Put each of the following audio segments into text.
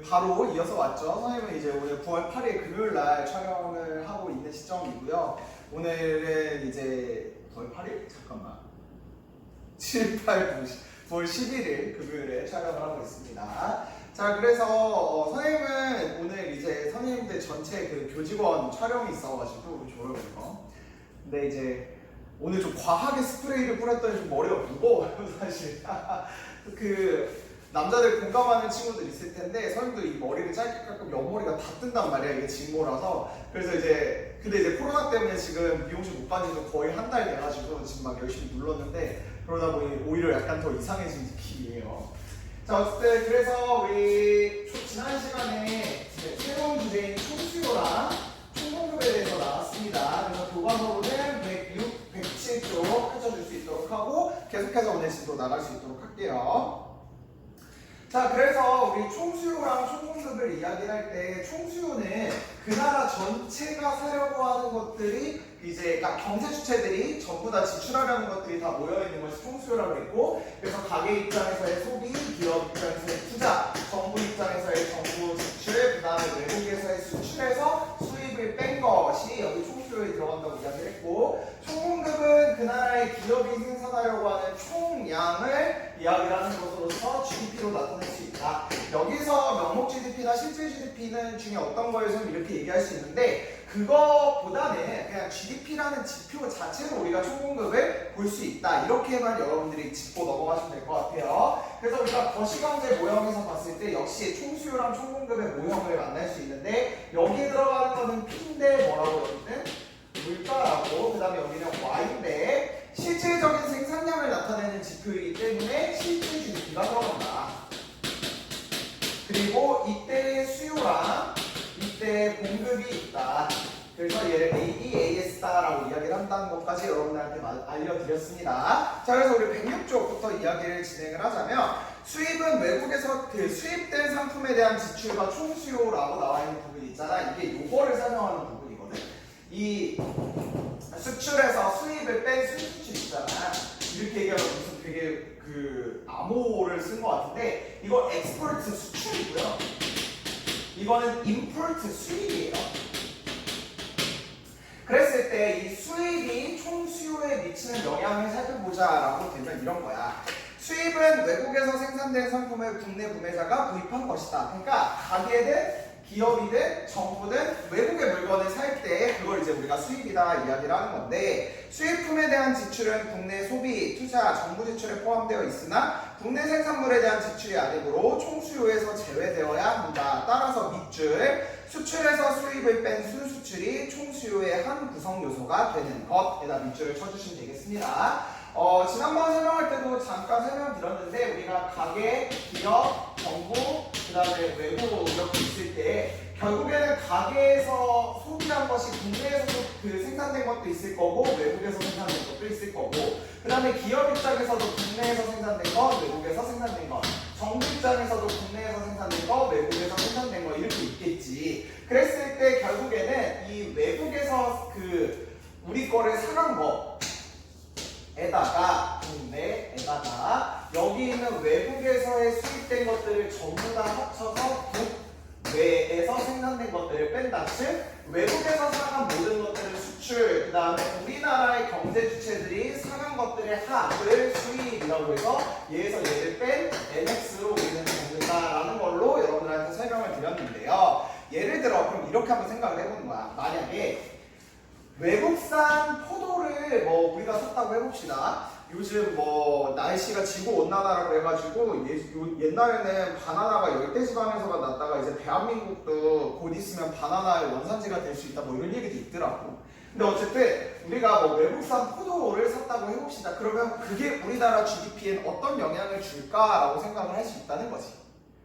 바로 이어서 왔죠. 선생님은 이제 오늘 9월 8일 금요일 날 촬영을 하고 있는 시점이고요. 오늘은 이제 9월 8일? 잠깐만. 7, 8, 9월 11일 금요일에 촬영을 하고 있습니다. 자, 그래서 선생님은 오늘 이제 선생님들 전체 그 교직원 촬영이 있어가지고 졸업해서. 근데 이제 오늘 좀 과하게 스프레이를 뿌렸더니 좀 머리가 무거워요, 사실. 남자들 공감하는 친구들 있을 텐데 선생님도 이 머리를 짧게 깎으면 옆머리가 다 뜬단 말이야. 이게 직모라서. 그래서 근데 이제 코로나 때문에 지금 미용실 못 가는 지 거의 한 달 돼가지고 지금 막 열심히 눌렀는데 그러다 보니 오히려 약간 더 이상해진 느낌이에요. 자, 어쨌든 그래서 우리 지난 시간에 새로운 주제인 총수요랑 총공급에 대해서 나왔습니다. 그래서 교과서로는 106, 107쪽 펼쳐줄 수 있도록 하고 계속해서 오늘 진도 나갈 수 있도록 할게요. 자, 그래서 우리 총수요랑 총공급을 이야기할 때 총수요는 그 나라 전체가 사려고 하는 것들이 이제 그러니까 경제 주체들이 전부 다 지출하려는 것들이 다 모여있는 것이 총수요라고 했고, 그래서 가게 입장에서의 소비, 기업 입장에서의 투자, 정부 입장에서의 정부 지출, 그 다음에 외국에서의 수출에서 수입을 뺀 것이 여기 총수요에 들어간다고 이야기를 했고, 총공급은 그 나라의 기업이 생산하려고 하는 총량을 이야기를 하는 것으로서 GDP로 나타낼 수 있다. 여기서 명목 GDP나 실질 GDP는 중에 어떤 거에서 이렇게 얘기할 수 있는데 그거보다는 그냥 GDP라는 지표 자체로 우리가 총공급을 볼 수 있다. 이렇게만 여러분들이 짚고 넘어가시면 될 것 같아요. 그래서 우리가 거시경제 모형에서 봤을 때 역시 총수요랑 총공급의 모형을 만날 수 있는데 여기에 들어가는 거는 P인데 뭐라고 여기는 물가라고, 그 다음에 여기는 Y인데 실질적인 생산량을 나타내는 지표이기 때문에 실질 GDP가 들어간다. 그리고 이때의 수요랑 이때의 공급이 있다. 그래서 얘를 AD, AS다라고 이야기를 한다는 것까지 여러분들한테 알려드렸습니다. 자, 그래서 우리 106쪽부터 이야기를 진행을 하자면 수입은 외국에서 수입된 상품에 대한 지출과 총수요라고 나와 있는 부분이 있잖아. 이게 요거를 설명하는 부분이거든. 이 수출에서 수입을 뺀 순수출 있잖아. 이렇게 얘기하면 무슨 되게 암호를 쓴 것 같은데 이거 엑스포트 수출이고요. 이거는 임포트 수입이에요. 그랬을 때 이 수입이 총수요에 미치는 영향을 살펴보자라고 되면 이런 거야. 수입은 외국에서 생산된 상품을 국내 구매자가 구입한 것이다. 그러니까 가게든 기업이든 정부든 외국의 물건을 살 때 그걸 이제 우리가 수입이다 이야기를 하는 건데, 수입품에 대한 지출은 국내 소비, 투자, 정부 지출에 포함되어 있으나 국내 생산물에 대한 지출이 아니므로 총수요에서 제외되어야 한다. 따라서 밑줄, 수출에서 수입을 뺀 순수출이 총수요의 한 구성 요소가 되는 것에다 밑줄을 쳐주시면 되겠습니다. 지난번 설명할 때도 잠깐 설명드렸는데 우리가 가게, 기업, 정부, 그 다음에 외국 이렇게 있을 때 결국에는 가게에서 소비한 것이 국내에서도 생산된 것도 있을 거고 외국에서 생산된 것도 있을 거고, 그 다음에 기업 입장에서도 국내에서 생산된 것, 외국에서 생산된 것, 정부 입장에서도 국내에서 생산된 것, 외국에서 생산된 것 이렇게 있겠지. 그랬을 때 결국에는 이 외국에서 우리 거를 사간 거 에다가 국내에다가 여기 있는 외국에서의 수입된 것들을 전부 다 합쳐서 국내에서 생산된 것들을 뺀다. 즉 외국에서 사간 모든 것들을 수출, 그 다음에 우리나라의 경제 주체들이 사간 것들의 합을 수입이라고 해서 얘에서 얘를 뺀 MX로 우리는 적는다라는 걸로 여러분들한테 설명을 드렸는데요. 예를 들어 그럼 이렇게 한번 생각을 해보는 거야. 만약에 외국산 포도를 우리가 샀다고 해봅시다. 요즘 날씨가 지구온난화라고 해가지고 옛날에는 바나나가 열대지방에서만 났다가 이제 대한민국도 곧 있으면 바나나의 원산지가 될 수 있다 이런 얘기도 있더라고. 근데 어쨌든 우리가 외국산 포도를 샀다고 해봅시다. 그러면 그게 우리나라 GDP에 어떤 영향을 줄까라고 생각을 할 수 있다는 거지.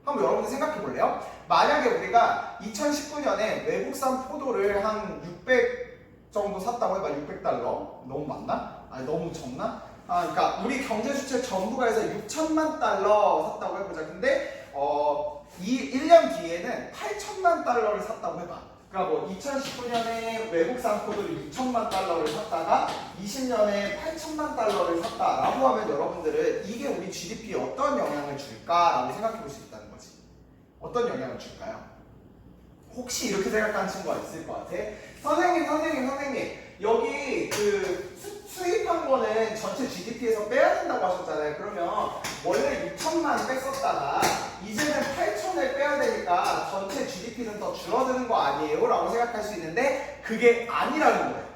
한번 여러분들 생각해 볼래요? 만약에 우리가 2019년에 외국산 포도를 한 600 정도 샀다고 해봐. 600달러? 너무 많나? 아니 너무 적나? 그러니까 우리 경제 주체 전부가 해서 6천만 달러 샀다고 해보자. 근데 1년 뒤에는 8천만 달러를 샀다고 해봐. 그러니까 2019년에 외국산 포도를 6천만 달러를 샀다가 20년에 8천만 달러를 샀다라고 하면 여러분들은 이게 우리 GDP에 어떤 영향을 줄까라고 생각해 볼 수 있다는 거지. 어떤 영향을 줄까요? 혹시 이렇게 생각하는 친구가 있을 것 같아? 선생님 여기 그 수입한 거는 전체 GDP에서 빼야 된다고 하셨잖아요. 그러면 원래 6천만 뺐었다가 이제는 8천을 빼야 되니까 전체 GDP는 더 줄어드는 거 아니에요? 라고 생각할 수 있는데 그게 아니라는 거예요.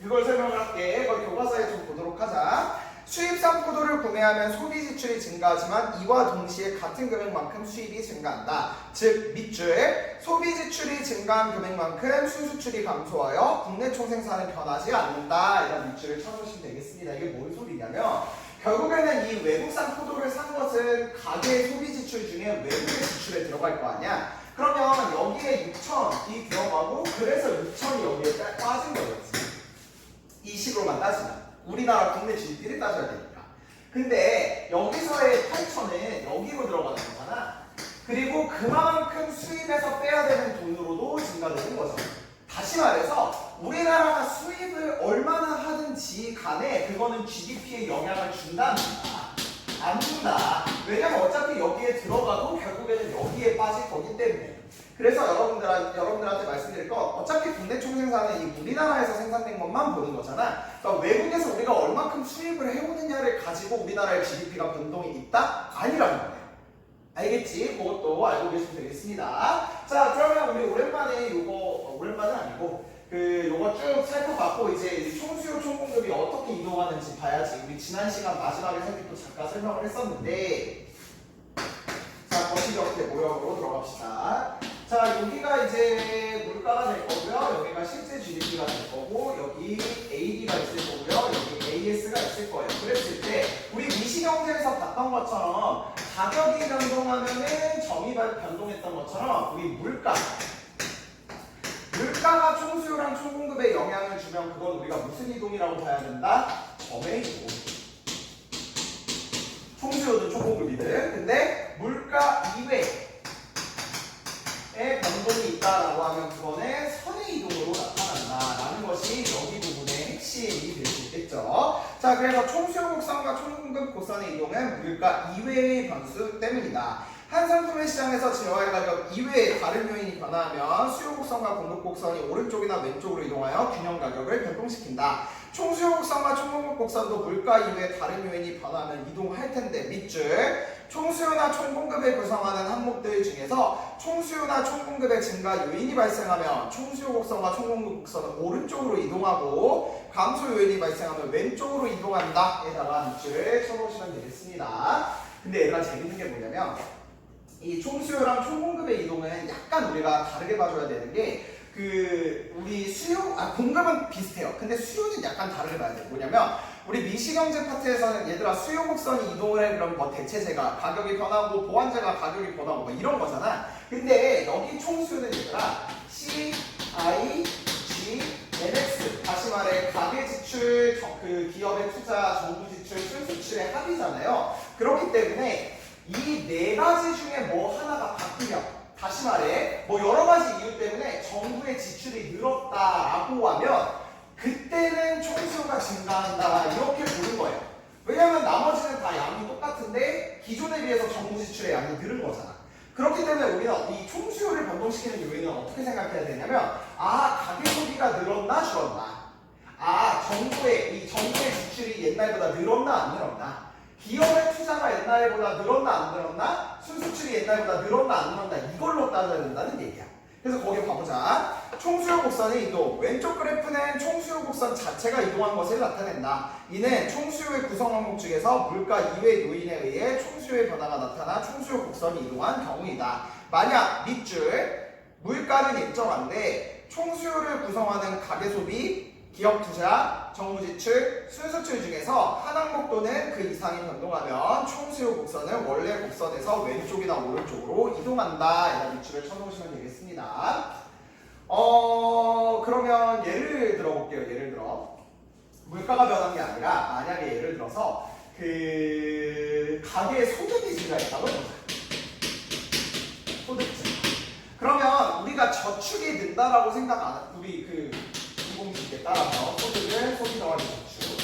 그걸 설명을 할게. 그걸 교과서에 좀 보도록 하자. 수입상 포도를 구매하면 소비 지출이 증가하지만 이와 동시에 같은 금액만큼 수입이 증가한다. 즉 밑줄 소비 지출이 증가한 금액만큼 수수출이 감소하여 국내 총생산은 변하지 않는다. 이런 밑줄을 쳐주시면 되겠습니다. 이게 뭔 소리냐면 결국에는 이 외국산 포도를 산 것은 가계 소비 지출 중에 외국의 지출에 들어갈 거 아니야. 그러면 여기에 6천이 들어가고 그래서 6천이 여기에 빠진 거였지. 이 식으로만 따지면 우리나라 국내 GDP를 따져야 되니까. 근데 여기서의 8천은 여기로 들어가는 거잖아. 그리고 그만큼 수입에서 빼야 되는 돈으로도 증가되는 거죠. 다시 말해서 우리나라가 수입을 얼마나 하든지 간에 그거는 GDP에 영향을 준다 안 준다? 안 준다. 왜냐면 어차피 여기에 들어가도 결국에는 여기에 빠질 거기 때문에. 그래서 여러분들한테 말씀드릴 건 어차피 국내 총생산은 이 우리나라에서 생산된 것만 보는 거잖아. 그러니까 외국에서 우리가 얼마큼 수입을 해오느냐를 가지고 우리나라의 GDP가 변동이 있다? 아니라는 거예요. 알겠지? 그것도 알고 계시면 되겠습니다. 자, 그러면 우리 오랜만에 오랜만은 아니고 요거 쭉 살펴봤고 이제 총수요 총공급이 어떻게 이동하는지 봐야지. 우리 지난 시간 마지막에 선생님도 잠깐 설명을 했었는데 자, 거시적대 모형으로 들어갑시다. 자, 여기가 이제 물가가 될 거고요. 여기가 실제 GDP가 될 거고 여기 AD가 있을 거고요. 여기 AS가 있을 거예요. 그랬을 때 우리 미시경제에서 봤던 것처럼 가격이 변동하면은 점이 변동했던 것처럼 우리 물가가 총수요랑 총공급에 영향을 주면 그건 우리가 무슨 이동이라고 봐야 된다? 점의 이동. 총수요든 총공급이든. 근데 물가 이외에 변동이 있다라고 하면 그거는 선의 이동으로 나타난다라는 것이 여기 부분의 핵심이 될 수 있겠죠. 자, 그래서 총수요 곡선과 총공급 곡선의 이동은 물가 이외의 변수 때문이다. 한 상품의 시장에서 제어할 가격 이외의 다른 요인이 변화하면 수요 곡선과 공급 곡선이 오른쪽이나 왼쪽으로 이동하여 균형 가격을 변동시킨다. 총수요 곡선과 총공급 곡선도 물가 이외의 다른 요인이 변화하면 이동할 텐데 밑줄 총수요나 총공급을 구성하는 항목들 중에서 총수요나 총공급의 증가 요인이 발생하면 총수요 곡선과 총공급 곡선은 오른쪽으로 이동하고 감소 요인이 발생하면 왼쪽으로 이동한다. 에다가 밑줄을 쳐보시면 되겠습니다. 근데 얘가 재밌는 게 뭐냐면 이 총수요랑 총공급의 이동은 약간 우리가 다르게 봐줘야 되는 게 우리 공급은 비슷해요. 근데 수요는 약간 다르게 봐야 돼요. 뭐냐면 우리 미시경제 파트에서는 얘들아 수요 곡선이 이동을 해 그럼 뭐 대체재가 가격이 변하고 보완재가 가격이 변하고 뭐 이런 거잖아. 근데 여기 총수요는 얘들아 C, I, G, NX 다시 말해 가계 지출, 기업의 투자, 정부 지출, 순수출의 합이잖아요. 그렇기 때문에 이 네 가지 중에 뭐 하나가 바뀌면 다시 말해 뭐 여러 가지 이유 때문에 정부의 지출이 늘었다라고 하면 그때는 총수요가 증가한다 이렇게 보는 거예요. 왜냐면 나머지는 다 양이 똑같은데 기존에 비해서 정부 지출의 양이 늘은 거잖아. 그렇기 때문에 우리는 이 총수요를 변동시키는 요인은 어떻게 생각해야 되냐면 가계 소비가 늘었나 줄었나, 정부의 지출이 옛날보다 늘었나 안 늘었나, 기업의 투자가 옛날보다 늘었나 안 늘었나, 순수출이 옛날보다 늘었나 안 늘었나 이걸로 따져야 된다는 얘기야. 그래서 거기 봐보자. 총수요 곡선의 이동. 왼쪽 그래프는 총수요 곡선 자체가 이동한 것을 나타낸다. 이는 총수요의 구성 항목 중에서 물가 이외의 요인에 의해 총수요의 변화가 나타나 총수요 곡선이 이동한 경우이다. 만약 밑줄 물가는 일정한데 총수요를 구성하는 가계소비, 기업투자, 정부지출, 순수출 중에서 한 항목 또는 그 이상이 변동하면 총수요 곡선은 원래 곡선에서 왼쪽이나 오른쪽으로 이동한다. 이런 밑줄을 쳐놓으시면 되겠습니다. 그러면 예를 들어볼게요. 예를 들어 물가가 변한 게 아니라 만약에 예를 들어서 가계의 소득이 증가했다고 해보자. 소득 증가. 그러면 우리가 저축이 는다라고 생각 안 하고 우리 공식에 따라서 소득을 소비 더하기 저축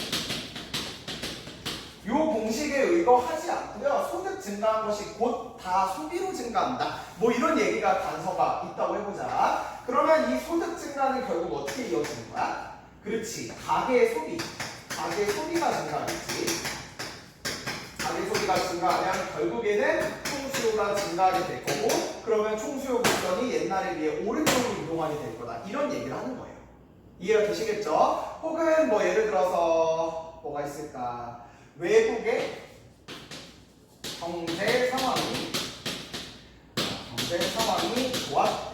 요 공식에 의거하지 않고요. 소득 증가한 것이 곧 다 소비로 증가한다. 뭐 이런 얘기가 단서가 있다고 해보자. 그러면 이 소득 증가는 결국 어떻게 이어지는 거야? 그렇지. 가계의 소비. 가계의 소비가 증가하겠지. 가계 소비가 증가하면 결국에는 총수요가 증가하게 될 거고, 그러면 총수요 곡선이 옛날에 비해 오른쪽으로 이동하게 될 거다. 이런 얘기를 하는 거예요. 이해가 되시겠죠? 혹은 뭐 예를 들어서 뭐가 있을까? 외국의 경제 상황이 좋았다.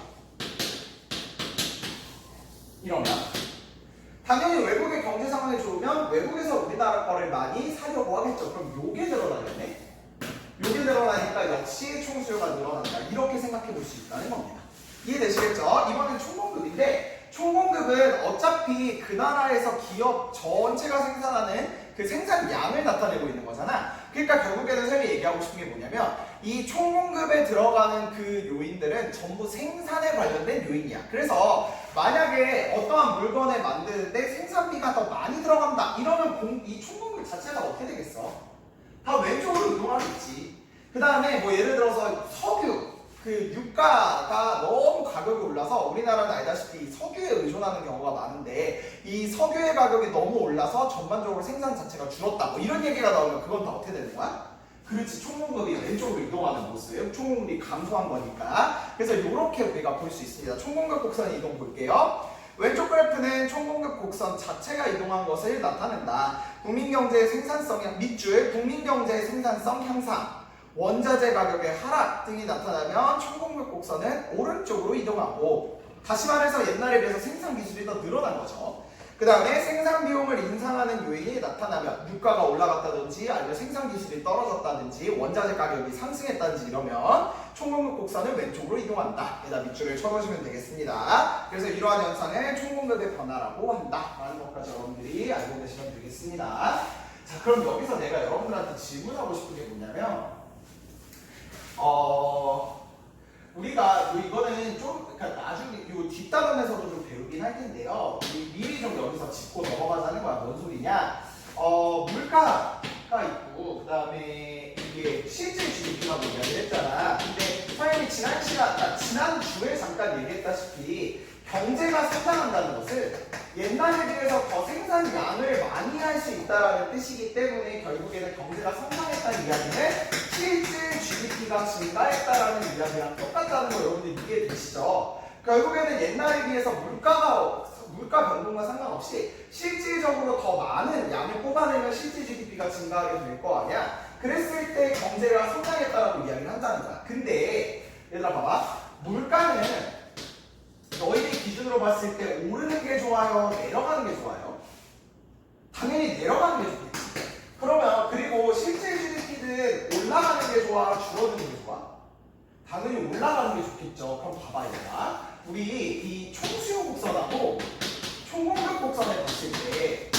이러면 당연히 외국의 경제 상황이 좋으면 외국에서 우리나라 거를 많이 사려고 하겠죠. 그럼 요게 늘어나겠네? 요게 늘어나니까 역시 총수요가 늘어난다. 이렇게 생각해 볼 수 있다는 겁니다. 이해되시겠죠? 이번엔 총공급인데, 총공급은 어차피 그 나라에서 기업 전체가 생산하는 그 생산량을 나타내고 있는 거잖아. 그러니까 결국에는 쌤이 얘기하고 싶은 게 뭐냐면, 이 총공급에 들어가는 그 요인들은 전부 생산에 관련된 요인이야. 그래서 만약에 어떠한 물건을 만드는데 생산비가 더 많이 들어간다 이러면 이 총공급 자체가 어떻게 되겠어? 다 왼쪽으로 이동하겠지. 그 다음에 뭐 예를 들어서 석유, 그 유가가 너무 가격이 올라서, 우리나라는 알다시피 석유에 의존하는 경우가 많은데 이 석유의 가격이 너무 올라서 전반적으로 생산 자체가 줄었다. 뭐 이런 얘기가 나오면 그건 다 어떻게 되는 거야? 그렇지. 총공급이 왼쪽으로 이동하는 모습. 총공급이 감소한 거니까. 그래서 이렇게 우리가 볼 수 있습니다. 총공급 곡선 이동 볼게요. 왼쪽 그래프는 총공급 곡선 자체가 이동한 것을 나타낸다. 국민경제의 생산성 밑줄, 국민경제의 생산성 향상, 원자재 가격의 하락 등이 나타나면 총공급 곡선은 오른쪽으로 이동하고, 다시 말해서 옛날에 비해서 생산 기술이 더 늘어난 거죠. 그 다음에 생산 비용을 인상하는 요인이 나타나면, 유가가 올라갔다든지 아니면 생산 기술이 떨어졌다든지 원자재 가격이 상승했다든지 이러면 총공급 곡선은 왼쪽으로 이동한다. 여기다 밑줄을 쳐주시면 되겠습니다. 그래서 이러한 현상을 총공급의 변화라고 한다 라는 것까지 여러분들이 알고 계시면 되겠습니다. 자, 그럼 여기서 내가 여러분들한테 질문하고 싶은 게 뭐냐면, 우리가 이거는 좀, 그러니까 나중에 요 뒷단원에서도 좀 배우긴 할 텐데요. 미리 좀 여기서 짚고 넘어가자는 거야. 뭔 소리냐? 물가가 있고, 그 다음에 이게 실질 GDP라고 이야기를 했잖아. 근데 선생님이 지난 주에 잠깐 얘기했다시피 경제가 성장한다는 것은 옛날에 비해서 더 생산량을 많이 할 수 있다는 뜻이기 때문에 결국에는 경제가 성장했다는 이야기는 실질 GDP가 증가했다라는 이야기랑 똑같다는 거 여러분들 이해되시죠? 결국에는 옛날에 비해서 물가 변동과 상관없이 실질적으로 더 많은 양을 뽑아내면 실질 GDP가 증가하게 될 거 아니야? 그랬을 때 경제가 성장했다라고 이야기를 한다는 거야. 근데 얘들아 봐봐. 물가는 너희들 기준으로 봤을 때 오르는 게 좋아요? 내려가는 게 좋아요? 당연히 내려가는 게 좋겠지. 그러면 그리고 실질 GDP는 올라가는 게 좋아? 줄어드는 게 좋아? 당연히 올라가는 게 좋겠죠. 그럼 봐봐 얘들아. 우리 이 총수요 곡선하고 총공급 곡선을 봤을 때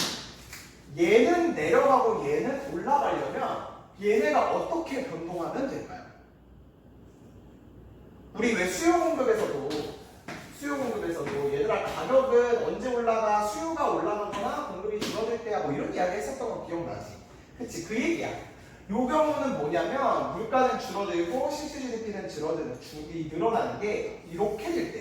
얘는 내려가고 얘는 올라가려면 얘네가 어떻게 변동하면 될까요? 우리 왜 수요공급에서도 얘들아 가격은 언제 올라가? 수요가 올라가거나 공급이 줄어들 때야 뭐 이런 이야기 했었던 거 기억나지? 그치? 그 얘기야. 요 경우는 뭐냐면 물가는 줄어들고 실질 GDP는 늘어나는 게 이렇게 될 때.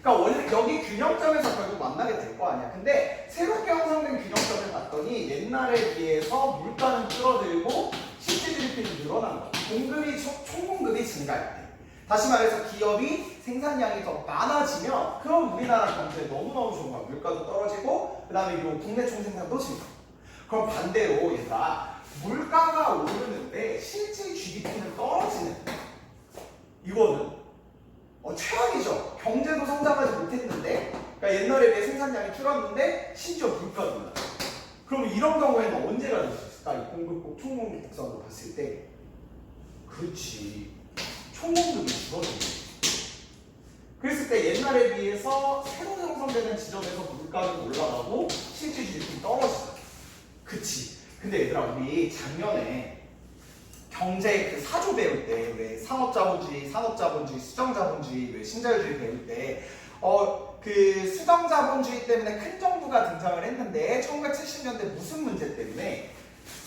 그러니까 원래 여기 균형점에서 결국 만나게 될 거 아니야. 근데 새롭게 형성된 균형점을 봤더니 옛날에 비해서 물가는 줄어들고 실질 GDP는 늘어난 거야. 총공급이 증가할 때. 다시 말해서 기업이 생산량이 더 많아지면 그럼 우리나라 경제 너무너무 좋은 거야. 물가도 떨어지고 그 다음에 요 국내 총생산도 증가. 그럼 반대로 얘들아 물가가 오르는데 실질 GDP는 떨어지는 이거는 최악이죠. 경제도 성장하지 못했는데 그러니까 옛날에 비해 생산량이 줄었는데 심지어 물가도 올라. 그럼 이런 경우에는 언제가 될 수 있을까? 이 공급국 총공급 곡선으로 봤을 때 그렇지. 총공급이 줄어드는 거지. 그랬을 때 옛날에 비해서 새로 형성되는 지점에서 물가는 올라가고 실질 GDP는 떨어지잖아. 그치. 근데 얘들아 우리 작년에 경제 그 사조 배울 때 왜 산업자본주의, 수정자본주의, 왜 신자유주의 배울 때 그 수정자본주의 때문에 큰 정부가 등장을 했는데 1970년대 무슨 문제 때문에?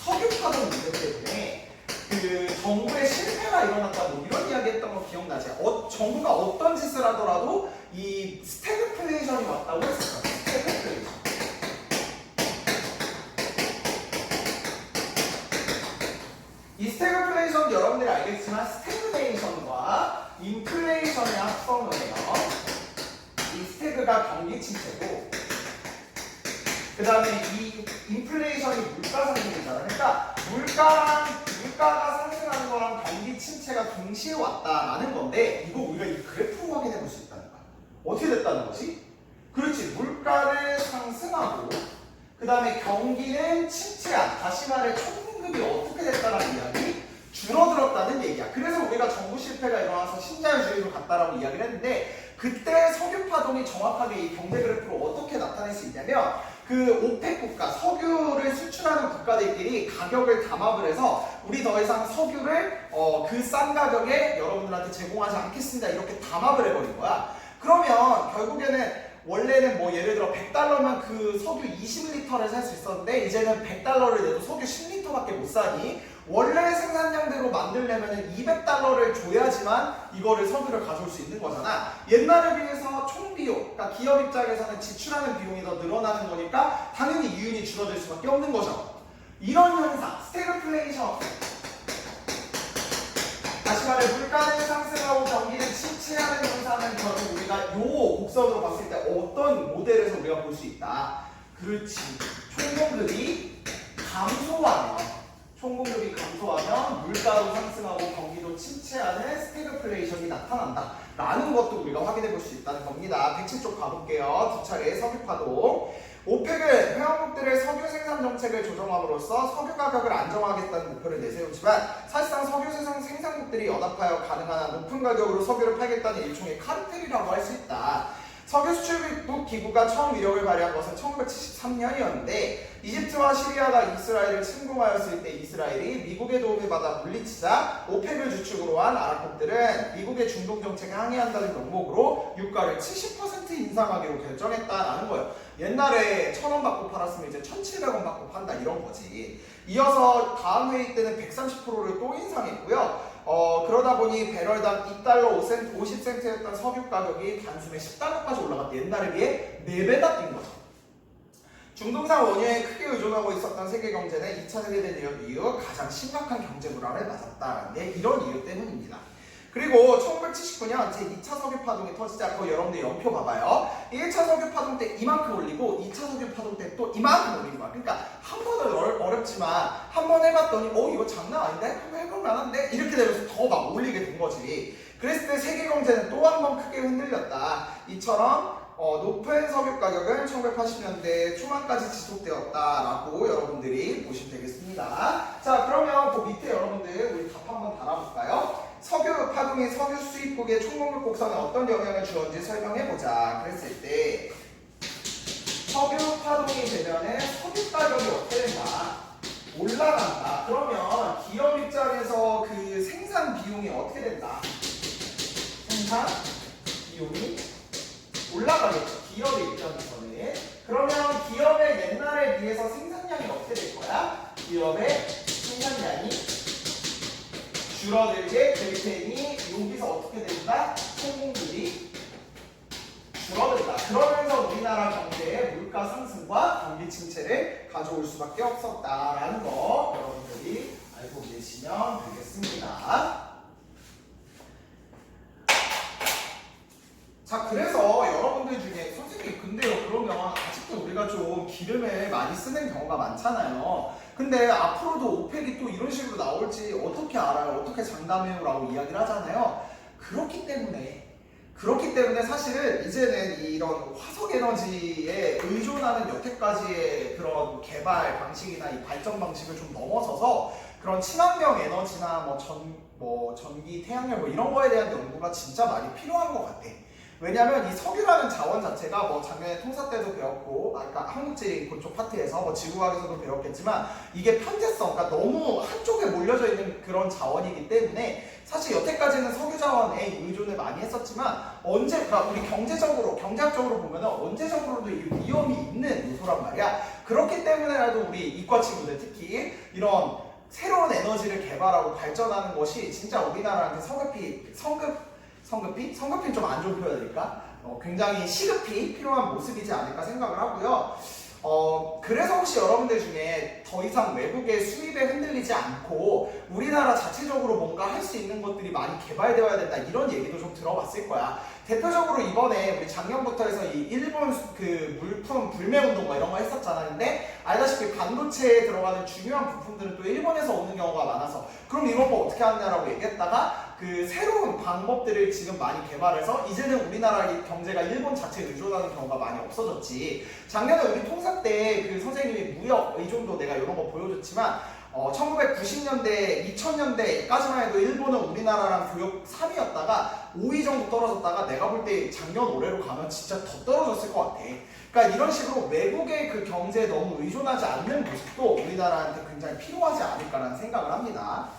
석유파동 문제 때문에 그 정부의 실패가 일어났다 뭐 이런 이야기 했던 거 기억나지? 정부가 어떤 짓을 하더라도 이 스태그플레이션이 왔다고 했었어요. 스태그플레이션. 이 스태그플레이션 여러분들이 알겠지만 스태그네이션과 인플레이션의 합성어예요. 이 스태그가 경기 침체고 그 다음에 이 인플레이션이 물가 상승이잖아. 그러니까 물가가 상승하는 거랑 경기 침체가 동시에 왔다라는 건데 이거 우리가 이 그래프로 확인해 볼 수 있다는 거야. 어떻게 됐다는 거지? 그렇지. 물가를 상승하고 그 다음에 경기는 침체한. 다시 말해 총공급이 어떻게 됐다라는 이야기? 줄어들었다는 얘기야. 그래서 우리가 정부 실패가 일어나서 신자유주의로 갔다라고 이야기를 했는데 그때 석유 파동이 정확하게 이 경제 그래프로 어떻게 나타낼 수 있냐면 그 오펙 국가, 석유를 수출하는 국가들끼리 가격을 담합을 해서 우리 더 이상 석유를 그 싼 가격에 여러분들한테 제공하지 않겠습니다. 이렇게 담합을 해버린 거야. 그러면 결국에는 원래는 뭐 예를 들어 100달러면 그 석유 20리터를 살 수 있었는데 이제는 100달러를 내도 석유 10리터밖에 못 사니 원래 생산량대로 만들려면 200달러를 줘야지만 이거를 석유를 가져올 수 있는 거잖아. 옛날에 비해서 총비용, 그러니까 기업 입장에서는 지출하는 비용이 더 늘어나는 거니까 당연히 이윤이 줄어들 수밖에 없는 거죠. 이런 현상, 스태그플레이션. 다시 말해 물가는 상승하고 경기는 침체하는 현상은 결국 우리가 요 곡선으로 봤을 때 어떤 모델에서 우리가 볼 수 있다. 그렇지. 총공급이 감소하면 물가도 상승하고 경기도 침체하는 스태그플레이션이 나타난다 라는 것도 우리가 확인해 볼 수 있다는 겁니다. 107쪽 가볼게요. 두 차례 석유파동. 오펙은 회원국들의 석유 생산 정책을 조정함으로써 석유 가격을 안정하겠다는 목표를 내세우지만 사실상 석유 생산국들이 연합하여 가능한 한 높은 가격으로 석유를 팔겠다는 일종의 카르텔이라고 할 수 있다. 석유 수출국 기구가 처음 위력을 발휘한 것은 1973년이었는데 이집트와 시리아가 이스라엘을 침공하였을 때 이스라엘이 미국의 도움을 받아 물리치자 오펙을 주축으로 한 아랍국들은 미국의 중동 정책에 항의한다는 명목으로 유가를 70% 인상하기로 결정했다라는 거예요. 옛날에 1,000원 받고 팔았으면 이제 1,700원 받고 판다 이런 거지. 이어서 다음 회의 때는 130%를 또 인상했고요. 그러다 보니 배럴당 2달러 50센트였던 석유 가격이 단숨에 10달러까지 올라갔대. 옛날에 비해 4배나 뛴 거죠. 중동산 원유에 크게 의존하고 있었던 세계 경제는 2차 세계대전 이후 가장 심각한 경제 불안을 맞았다라는 게 이런 이유 때문입니다. 그리고 1979년 제2차 석유 파동이 터지자 그거 여러분들 연표 봐봐요. 1차 석유 파동 때 이만큼 올리고 2차 석유 파동 때 또 이만큼 올린 거야. 그러니까 한 번은 어렵지만 한 번 해봤더니 이거 장난 아닌데? 한번 해볼만 한데? 이렇게 되면서 더 막 올리게 된 거지. 그랬을 때 세계 경제는 또 한 번 크게 흔들렸다. 이처럼 높은 석유 가격은 1980년대 초반까지 지속되었다라고 여러분들이 보시면 되겠습니다. 자, 그러면 그 밑에 여러분들 우리 답 한번 달아볼까요? 석유 파동이 석유 수입국의 총공급 곡선에 어떤 영향을 주었는지 설명해보자. 그랬을 때 석유 파동이 되면은 석유 가격이 어떻게 된다? 올라간다. 그러면 기업 입장에서 그 생산 비용이 어떻게 된다? 생산 비용이 올라가겠죠. 기업의 입장에서는. 그러면 기업의 옛날에 비해서 생산량이 어떻게 될 거야? 기업의 생산량이 줄어들게 될 테니 여기서 어떻게 된다? 총공급이 줄어든다. 그러면서 우리나라 경제에 물가 상승과 경기 침체를 가져올 수밖에 없었다라는 거 여러분들이 알고 계시면 되겠습니다. 자, 그래서 여러분들 중에 선생님 근데요 그러면 아직도 우리가 좀 기름을 많이 쓰는 경우가 많잖아요. 근데 앞으로도 오펙이 또 이런 식으로 나올지 어떻게 알아요? 어떻게 장담해요? 라고 이야기를 하잖아요. 그렇기 때문에 사실은 이제는 이런 화석에너지에 의존하는 여태까지의 그런 개발 방식이나 이 발전 방식을 좀 넘어서서 그런 친환경 에너지나 전기, 태양열 이런 거에 대한 연구가 진짜 많이 필요한 것 같아. 왜냐면 이 석유라는 자원 자체가 작년에 통사 때도 배웠고 아까 한국지 그쪽 파트에서 지구과학에서도 배웠겠지만 이게 편재성, 그러니까 너무 한쪽에 몰려져 있는 그런 자원이기 때문에 사실 여태까지는 석유자원에 의존을 많이 했었지만 그러니까 우리 경제학적으로 보면은 언제적으로도 이 위험이 있는 요소란 말이야. 그렇기 때문에라도 우리 이과 친구들 특히 이런 새로운 에너지를 개발하고 발전하는 것이 진짜 우리나라한테 성급히 좀 안 좋은 표현일까? 굉장히 시급히 필요한 모습이지 않을까 생각을 하고요. 그래서 혹시 여러분들 중에 더 이상 외국의 수입에 흔들리지 않고 우리나라 자체적으로 뭔가 할 수 있는 것들이 많이 개발되어야 된다 이런 얘기도 좀 들어봤을 거야. 대표적으로 이번에 우리 작년부터 해서 이 일본 그 물품 불매운동 이런 거 했었잖아. 근데 알다시피 반도체에 들어가는 중요한 부품들은 또 일본에서 오는 경우가 많아서 그럼 이런 거 어떻게 하느냐라고 얘기했다가 그 새로운 방법들을 지금 많이 개발해서 이제는 우리나라 경제가 일본 자체에 의존하는 경우가 많이 없어졌지. 작년에 우리 통사 때 그 선생님이 무역 의존도 내가 이런 거 보여줬지만 1990년대, 2000년대까지만 해도 일본은 우리나라랑 교역 3위였다가 5위 정도 떨어졌다가 내가 볼 때 작년 올해로 가면 진짜 더 떨어졌을 것 같아. 그러니까 이런 식으로 외국의 그 경제에 너무 의존하지 않는 모습도 우리나라한테 굉장히 필요하지 않을까라는 생각을 합니다.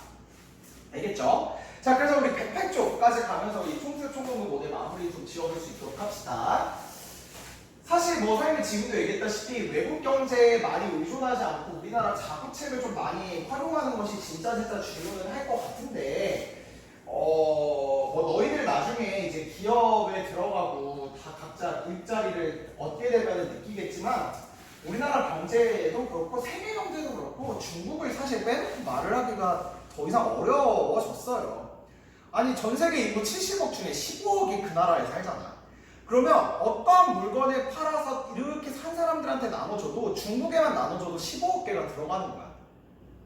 알겠죠? 자, 그래서 우리 108쪽까지 가면서 이 총수 총공부 모델 마무리 좀 지어볼 수 있도록 합시다. 사실 뭐 선생님이 지금도 얘기했다시피 외국 경제에 많이 의존하지 않고 우리나라 자구책을 좀 많이 활용하는 것이 진짜 중요는 할 것 같은데 뭐 너희들 나중에 이제 기업에 들어가고 다 각자 일자리를 얻게 되면 느끼겠지만 우리나라 경제도 그렇고 세계 경제도 그렇고 중국을 사실 빼놓고 말을 하기가 더 이상 어려워졌어요. 아니 전 세계 인구 70억 중에 15억이 그 나라에 살잖아. 그러면 어떤 물건을 팔아서 이렇게 산 사람들한테 나눠줘도 중국에만 나눠줘도 15억 개가 들어가는 거야.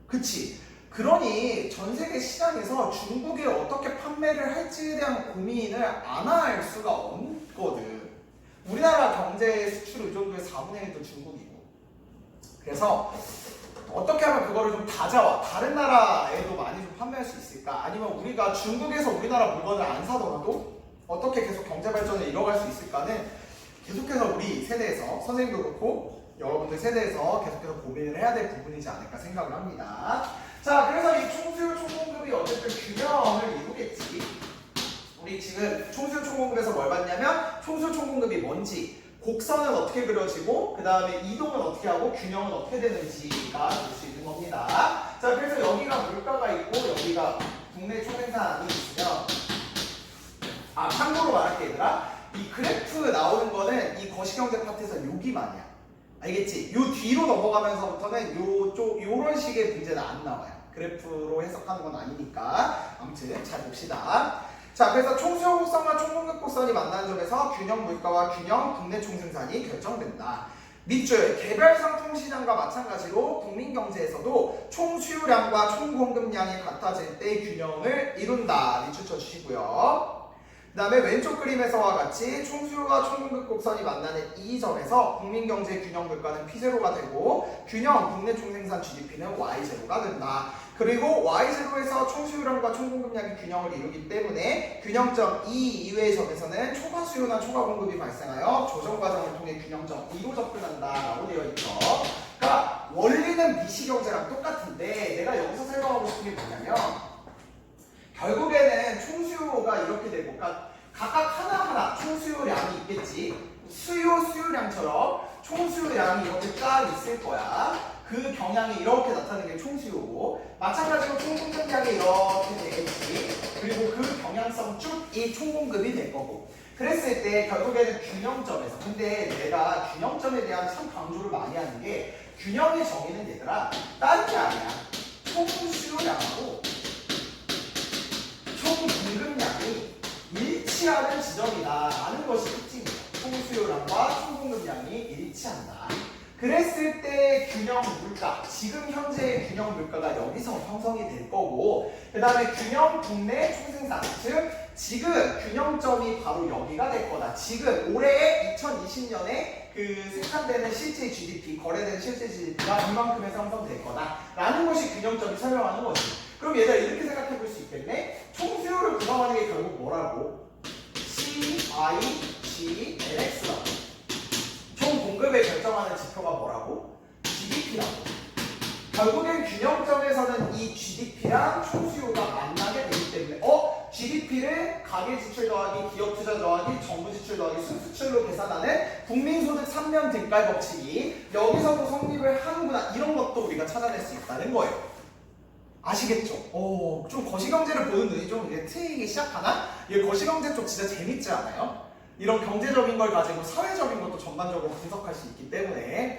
그치? 그러니 전 세계 시장에서 중국에 어떻게 판매를 할지에 대한 고민을 안 할 수가 없거든. 우리나라 경제 수출 의존도의 4분의 1도 중국이고. 그래서 어떻게 하면 그거를 좀 다른 나라에도 많이 좀 판매할 수 있을까? 아니면 우리가 중국에서 우리나라 물건을 안 사더라도 어떻게 계속 경제 발전을 이뤄갈 수 있을까는 계속해서 우리 세대에서 선생님도 그렇고 여러분들 세대에서 계속해서 고민을 해야 될 부분이지 않을까 생각을 합니다. 자, 그래서 이 총수요 총공급이 어쨌든 균형을 이루겠지. 우리 지금 총수요 총공급에서 뭘 봤냐면 총수요 총공급이 뭔지, 곡선은 어떻게 그려지고 그 다음에 이동은 어떻게 하고 균형은 어떻게 되는지가 볼 수 있는 겁니다. 자, 그래서 여기가 물가가 있고 여기가 국내 총생산이 있으면 참고로 말할게 얘들아, 이 그래프 나오는 거는 이 거시경제 파트에서 여기만이야. 알겠지? 요 뒤로 넘어가면서부터는 요런 식의 문제는 안 나와요. 그래프로 해석하는 건 아니니까. 아무튼 잘 봅시다. 자, 그래서 총수요 곡선과 총공급 곡선이 만나는 점에서 균형 물가와 균형 국내 총생산이 결정된다. 밑줄, 개별 상품 시장과 마찬가지로 국민 경제에서도 총수요량과 총공급량이 같아질 때 균형을 이룬다. 밑줄 쳐주시고요. 그 다음에 왼쪽 그림에서와 같이 총수요와 총공급 곡선이 만나는 이 점에서 국민경제 균형 물가는 P0가 되고 균형 국내 총생산 GDP는 Y0가 된다. 그리고 Y0에서 총수요량과 총공급량이 균형을 이루기 때문에 균형점 2 이외의 점에서는 초과 수요나 초과 공급이 발생하여 조정 과정을 통해 균형점 2로 접근한다 라고 되어 있죠. 그러니까 원리는 미시경제랑 똑같은데 내가 여기서 설명하고 싶은 게 뭐냐면 결국에는 총수요가 이렇게 되고, 그러니까 각각 하나하나 총수요량이 있겠지. 수요량처럼 총수요량이 이렇게 딱 있을 거야. 그 경향이 이렇게 나타나는 게 총수요고, 마찬가지로 총공급량이 이렇게 되겠지. 그리고 그 경향성 쭉 이 총공급이 될 거고. 그랬을 때 결국에는 균형점에서, 근데 내가 균형점에 대한 참 강조를 많이 하는 게 균형의 정의는 얘들아 다른 게 아니야. 총수요량하고 총공급량이 일치하는 지점이다 라는 것이 특징이에요. 총수요량과 총공급량이 일치한다. 그랬을 때 균형 물가, 지금 현재의 균형 물가가 여기서 형성이 될 거고, 그 다음에 균형 국내 총생산, 즉 지금 균형점이 바로 여기가 될 거다. 지금 올해 2020년에 그 생산되는 실제 GDP, 거래되는 실제 GDP가 이만큼에서 형성될 거다 라는 것이 균형점이 설명하는 거지. 그럼 얘들아 이렇게 생각해 볼 수 있겠네? 총수요를 구성하는 게 결국 뭐라고? CIGLX라고. 총 공급을 결정하는 지표가 뭐라고? GDP라고. 결국엔 균형점에서는 이 GDP랑 총수요가 만나게 됩니다. 있기 때문에 GDP를 가계 지출 더하기 기업 투자 더하기 정부 지출 더하기 순수출로 계산하는 국민소득 3년 등가 법칙이 여기서도 성립을 하는구나, 이런 것도 우리가 찾아낼 수 있다는 거예요. 아시겠죠? 좀 거시경제를 보는 눈이 좀 이제 트이기 시작하나? 이 거시경제 쪽 진짜 재밌지 않아요? 이런 경제적인 걸 가지고 사회적인 것도 전반적으로 분석할 수 있기 때문에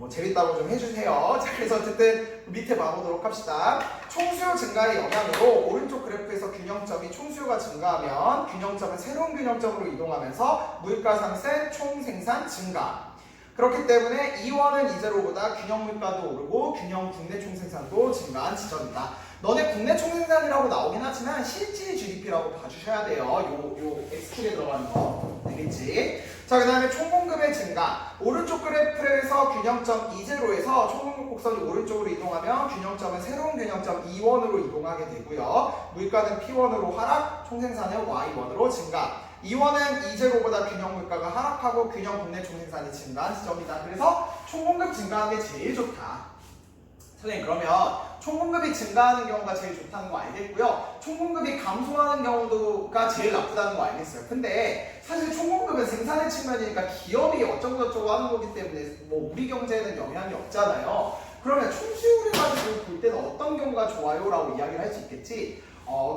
재밌다고 좀 해주세요. 자, 그래서 어쨌든 밑에 봐보도록 합시다. 총수요 증가의 영향으로 오른쪽 그래프에서 균형점이 총수요가 증가하면 균형점은 새로운 균형점으로 이동하면서 물가 상승, 총생산 증가. 그렇기 때문에 이원은 이제로보다 균형 물가도 오르고 균형 국내 총생산도 증가한 지점이다. 너네 국내 총생산이라고 나오긴 하지만 실질 GDP라고 봐주셔야 돼요. 요 X축에 들어가는 거 되겠지? 자, 그 다음에 총공급의 증가. 오른쪽 그래프에서 균형점 이제로에서 총공급 곡선이 오른쪽으로 이동하면 균형점은 새로운 균형점 E1으로 이동하게 되고요. 물가는 P1으로 하락, 총생산은 Y1으로 증가. E1은 E0보다 균형 물가가 하락하고 균형 국내 총생산이 증가한 지점이다. 그래서 총공급 증가하는 게 제일 좋다. 선생님, 그러면 총공급이 증가하는 경우가 제일 좋다는 거 알겠고요. 총공급이 감소하는 경우가 제일 나쁘다는 거 알겠어요. 근데 사실 총공급은 생산의 측면이니까 기업이 어쩌고저쩌고 하는 거기 때문에 뭐 우리 경제에는 영향이 없잖아요. 그러면 총수요를 가지고 볼 때는 어떤 경우가 좋아요? 라고 이야기를 할 수 있겠지.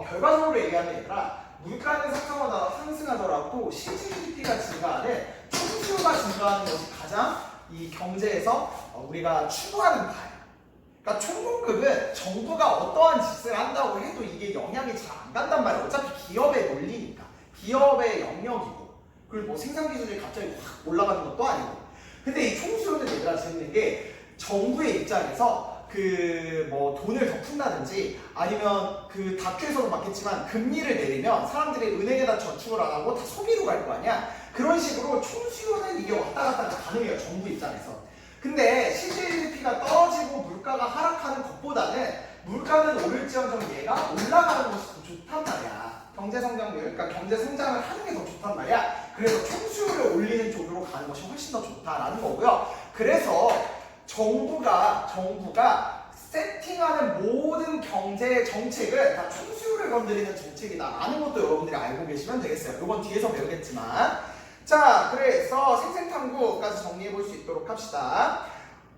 결과적으로 얘기하면 얘들아, 물가는 상승하더라도 실질 GDP가 증가하는 총수요가 증가하는 것이 가장 이 경제에서 우리가 추구하는 바예요. 그러니까 총공급은 정부가 어떠한 짓을 한다고 해도 이게 영향이 잘 안 간단 말이에요. 어차피 기업의 논리니까, 기업의 영역이고, 그리고 뭐 생산 기준이 갑자기 확 올라가는 것도 아니고. 근데 이 총수요는 얘들아 재밌는 게 정부의 입장에서 뭐 돈을 더 푼다든지 아니면 다큐에서도 맞겠지만 금리를 내리면 사람들이 은행에다 저축을 안 하고 다 소비로 갈 거 아니야. 그런 식으로 총수요는 이게 왔다 갔다 가능해요, 정부 입장에서. 근데 실질 GDP가 떨어지고 물가가 하락하는 것보다는 물가는 오를지언정 얘가 올라가는 것이 더 좋단 말이야. 경제 성장률, 그러니까 경제 성장을 하는 게 더 좋단 말이야. 그래서 총수요를 올리는 쪽으로 가는 것이 훨씬 더 좋다라는 거고요. 그래서 정부가 세팅하는 모든 경제 정책은 다 총수요를 건드리는 정책이다라는 것도 여러분들이 알고 계시면 되겠어요. 이건 뒤에서 배우겠지만. 자, 그래서 생생탐구까지 정리해 볼 수 있도록 합시다.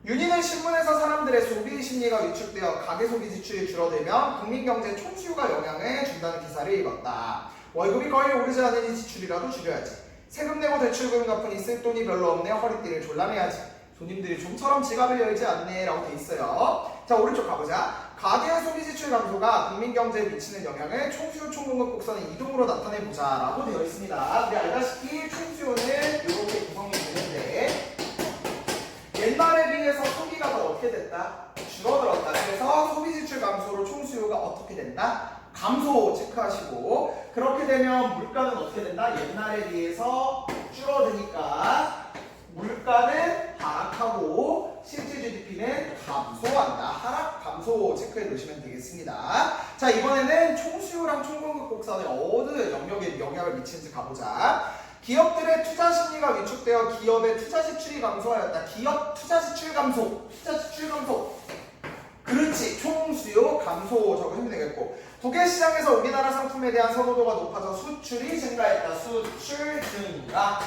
윤희는 신문에서 사람들의 소비 심리가 위축되어 가계 소비 지출이 줄어들면 국민 경제에 총수요가 영향을 준다는 기사를 읽었다. 월급이 거의 오르지 않으니 지출이라도 줄여야지. 세금 내고 대출금 갚으니 쓸 돈이 별로 없네. 허리띠를 졸라매야지. 손님들이 좀처럼 지갑을 열지 않네 라고 돼 있어요. 자, 오른쪽 가보자. 가계의 소비 지출 감소가 국민 경제에 미치는 영향을 총수요 총공급 곡선의 이동으로 나타내보자 라고 되어 있습니다. 우리 알다시피 총수요는 이렇게 구성이 되는데 옛날에 비해서 소비가 더 어떻게 됐다? 줄어들었다. 그래서 소비 지출 감소로 총수요가 어떻게 된다? 감소 체크하시고, 그렇게 되면 물가는 어떻게 된다? 옛날에 비해서 줄어드니까 물가는 하락하고 실질 GDP는 감소한다. 하락, 감소 체크해 놓으시면 되겠습니다. 자, 이번에는 총수요랑 총공급 곡선에 어느 영역에 영향을 미치는지 가보자. 기업들의 투자 심리가 위축되어 기업의 투자 지출이 감소하였다. 기업 투자 지출 감소. 그렇지. 총수요 감소 적으시면 되겠고, 국외 시장에서 우리나라 상품에 대한 선호도가 높아져 수출이 증가했다. 수출 증가.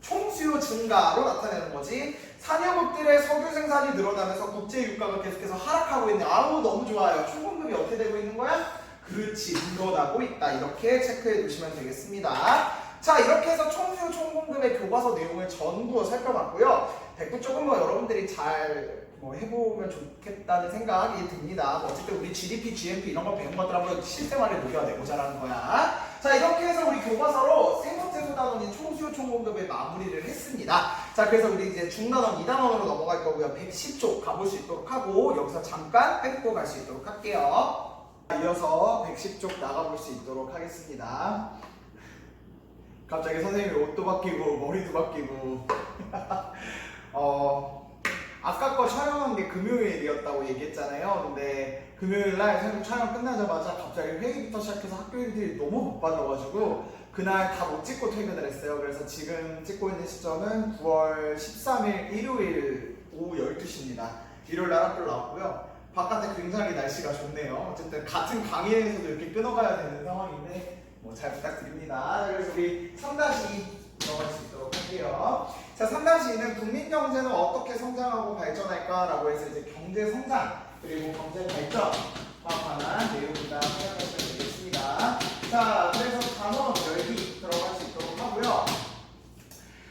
총수요 증가로 나타내는 거지. 산유국들의 석유 생산이 늘어나면서 국제 유가가 계속해서 하락하고 있네. 아우, 너무 좋아요. 총공급이 어떻게 되고 있는 거야? 그렇지, 늘어나고 있다. 이렇게 체크해 두시면 되겠습니다. 자, 이렇게 해서 총수요 총공급의 교과서 내용을 전부 살펴봤고요. 백부 조금 더 여러분들이 잘 해보면 좋겠다는 생각이 듭니다. 어쨌든 우리 GDP, GNP 이런 거 배운 것들 한번 실생활에 녹여내보자라는 거야. 자, 이렇게 해서 우리 교과서로 세 번째 소단원인 총수요 총공급의 마무리를 했습니다. 자, 그래서 우리 이제 중단원 2단원으로 넘어갈 거고요. 110쪽 가볼 수 있도록 하고 여기서 잠깐 뺏고 갈 수 있도록 할게요. 이어서 110쪽 나가볼 수 있도록 하겠습니다. 갑자기 선생님이 옷도 바뀌고 머리도 바뀌고 아까 거 촬영한 게 금요일이었다고 얘기했잖아요. 근데 금요일날 선생님 촬영 끝나자마자 갑자기 회의부터 시작해서 학교 일들이 너무 바빠져가지고 그날 다 못 찍고 퇴근을 했어요. 그래서 지금 찍고 있는 시점은 9월 13일 일요일 오후 12시입니다. 일요일날 학교를 나왔고요. 바깥에 굉장히 날씨가 좋네요. 어쨌든 같은 강의에서도 이렇게 끊어가야 되는 상황인데 뭐 잘 부탁드립니다. 그래서 우리 3-2 들어갈 수 있도록 할게요. 자, 3-2는 국민경제는 어떻게 성장하고 발전할까라고 해서 이제 경제 성장 그리고 경제 발전 관한 내용이다 생각하시면 되겠습니다. 자, 그래서 단원 열기 들어갈 수 있도록 하고요.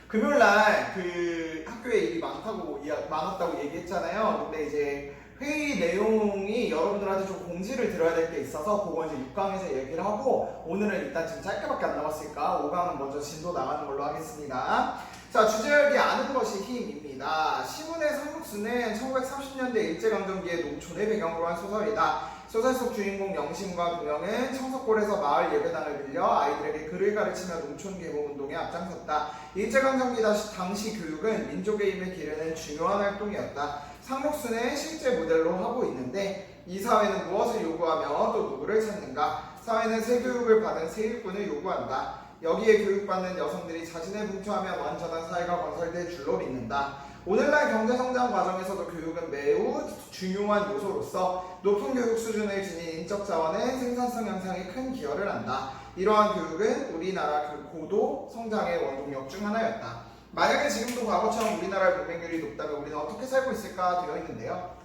금요일날 그 학교에 일이 많았다고 얘기했잖아요. 근데 이제 회의 내용이 여러분들한테 좀 공지를 드려야 될 게 있어서 그거 이제 6강에서 얘기를 하고 오늘은 일단 지금 짧게밖에 안 남았으니까 5강은 먼저 진도 나가는 걸로 하겠습니다. 자, 주제열기 아는 것이 힘입니다. 시문의 상록수는 1930년대 일제강점기의 농촌의 배경으로 한 소설이다. 소설 속 주인공 영심과 동영은 청석골에서 마을 예배당을 빌려 아이들에게 글을 가르치며 농촌 개몽운동에 앞장섰다. 일제강점기 당시 교육은 민족의 힘을 기르는 중요한 활동이었다. 상록수는 실제 모델로 하고 있는데 이 사회는 무엇을 요구하며 또 누구를 찾는가? 사회는 새 교육을 받은 새 일꾼을 요구한다. 여기에 교육받는 여성들이 자신을 분투하면 완전한 사회가 건설될 줄로 믿는다. 오늘날 경제성장 과정에서도 교육은 매우 중요한 요소로서 높은 교육 수준을 지닌 인적 자원의 생산성 향상에 큰 기여를 한다. 이러한 교육은 우리나라 그 고도 성장의 원동력 중 하나였다. 만약에 지금도 과거처럼 우리나라의 문맹률이 높다면 우리는 어떻게 살고 있을까 되어 있는데요.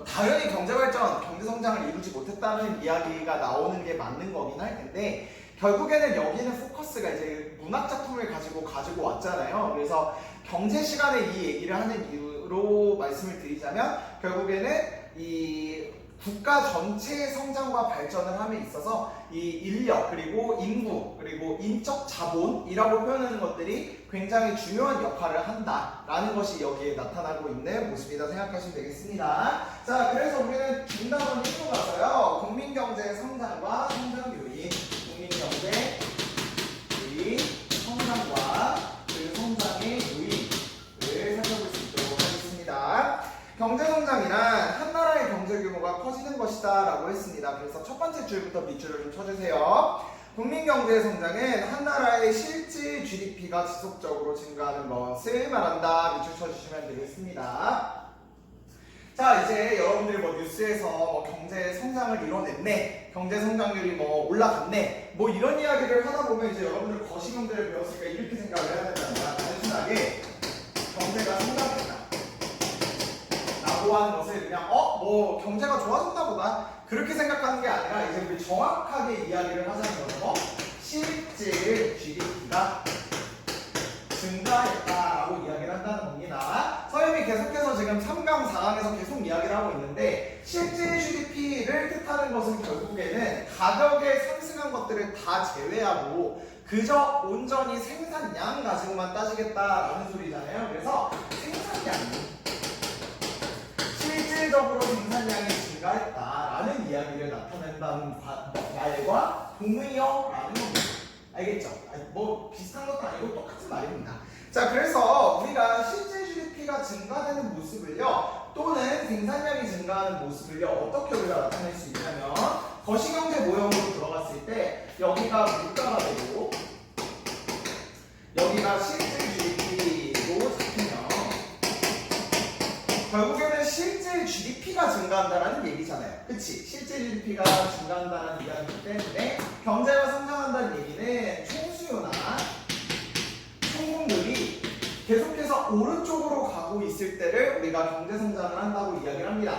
당연히 경제발전, 경제성장을 이루지 못했다는 이야기가 나오는 게 맞는 거긴 할 텐데 결국에는 여기는 포커스가 이제 문학작품을 가지고 왔잖아요. 그래서 경제 시간에 이 얘기를 하는 이유로 말씀을 드리자면 결국에는 이 국가 전체의 성장과 발전을 함에 있어서 이 인력 그리고 인구 그리고 인적 자본이라고 표현하는 것들이 굉장히 중요한 역할을 한다라는 것이 여기에 나타나고 있는 모습이다 생각하시면 되겠습니다. 자, 그래서 우리는 중단원 1로 가서요. 국민경제의 성장과 성장 요인, 국민경제 요인, 성장과 그 성장의 요인을 살펴볼 수 있도록 하겠습니다. 경제성장이란 한 나라의 경제 규모가 커지는 것이다 라고 했습니다. 그래서 첫 번째 줄부터 밑줄을 좀 쳐주세요. 국민경제의 성장은 한 나라의 실질 GDP가 지속적으로 증가하는 것을 말한다. 밑줄 쳐주시면 되겠습니다. 자, 이제 여러분들이 뭐 뉴스에서 뭐 경제 성장을 이뤄냈네, 경제 성장률이 뭐 올라갔네, 뭐 이런 이야기를 하다 보면 이제 여러분들 거시경제를 배웠으니까 이렇게 생각을 해야 된다. 단순하게 경제가 성장했다 라고 하는 것을 그냥 뭐 경제가 좋아졌나 보다 그렇게 생각하는 게 아니라 이제 우리 정확하게 이야기를 하자는 거죠. 실질 GDP가 증가했다라고 이야기를 한다는 겁니다. 선생님이 계속해서 지금 3강, 4강에서 계속 이야기를 하고 있는데 실질 GDP를 뜻하는 것은 결국에는 가격에 상승한 것들을 다 제외하고 그저 온전히 생산량 가지고만 따지겠다라는 소리잖아요. 그래서 생산량이 실질적으로 생산량이 증가했다라는 이야기를 나타낸다는 말과 동의어라는 겁니다. 알겠죠? 뭐 비슷한 것도 아니고 똑같은 말입니다. 자, 그래서 우리가 실제 GDP가 증가되는 모습을요, 또는 생산량이 증가하는 모습을요, 어떻게 우리가 나타낼 수 있냐면 거시경제 모형으로 들어갔을 때 여기가 물가가 되고 여기가 실제 GDP로 잡히면 결국에는 실제 GDP가 증가한다는 얘기잖아요. 그치? 실제 GDP가 증가한다는 이야기이기 때문에 경제가 성장한다는 얘기는 총수요나 총공급이 계속해서 오른쪽으로 가고 있을 때를 우리가 경제 성장을 한다고 이야기를 합니다.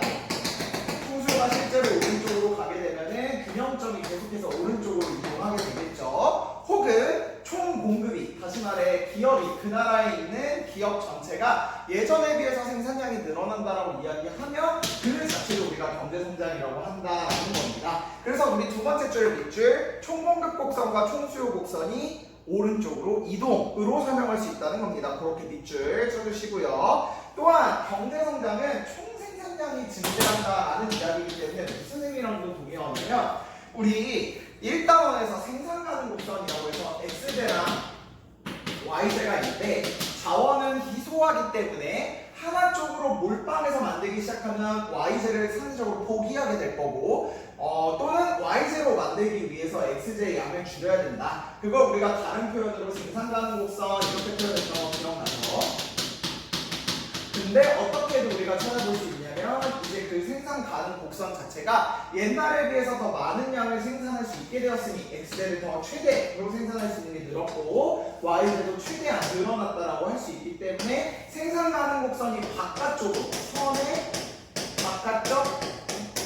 총수요가 실제로 오른쪽으로 가게 되면은 균형점이 계속해서 오른쪽으로 이동하게 되겠죠. 혹은 총 공급이, 다시 말해 기업이, 그 나라에 있는 기업 전체가 예전에 비해서 생산량이 늘어난다라고 이야기하면 그 자체를 우리가 경제성장이라고 한다는 겁니다. 그래서 우리 두 번째 줄 밑줄, 총공급 곡선과 총수요 곡선이 오른쪽으로 이동으로 설명할 수 있다는 겁니다. 그렇게 밑줄 쳐주시고요. 또한 경제성장은 총생산량이 증대한다라는 이야기이기 때문에 무슨 의미랑도 동의하냐면 우리 1단원에서 생산 가능 곡선이라고 해서 X제랑 Y제가 있는데 자원은 희소하기 때문에 하나 쪽으로 몰빵해서 만들기 시작하면 Y제를 상대적으로 포기하게 될 거고 또는 Y제로 만들기 위해서 X제의 양을 줄여야 된다. 그걸 우리가 다른 표현으로 생산 가능 곡선 이렇게 표현했던 거 기억나죠? 그 근데 어떻게도 우리가 찾아볼 수 있냐면 이제 그 생산 가능 곡선 자체가 옛날에 비해서 더 많은 양을 생산할 수 있게 되었으니 x제를 더 최대로 생산할 수 있는 게 늘었고 y제도 최대한 늘어났다라고 할 수 있기 때문에 생산 가능 곡선이 바깥쪽으로 선의 바깥쪽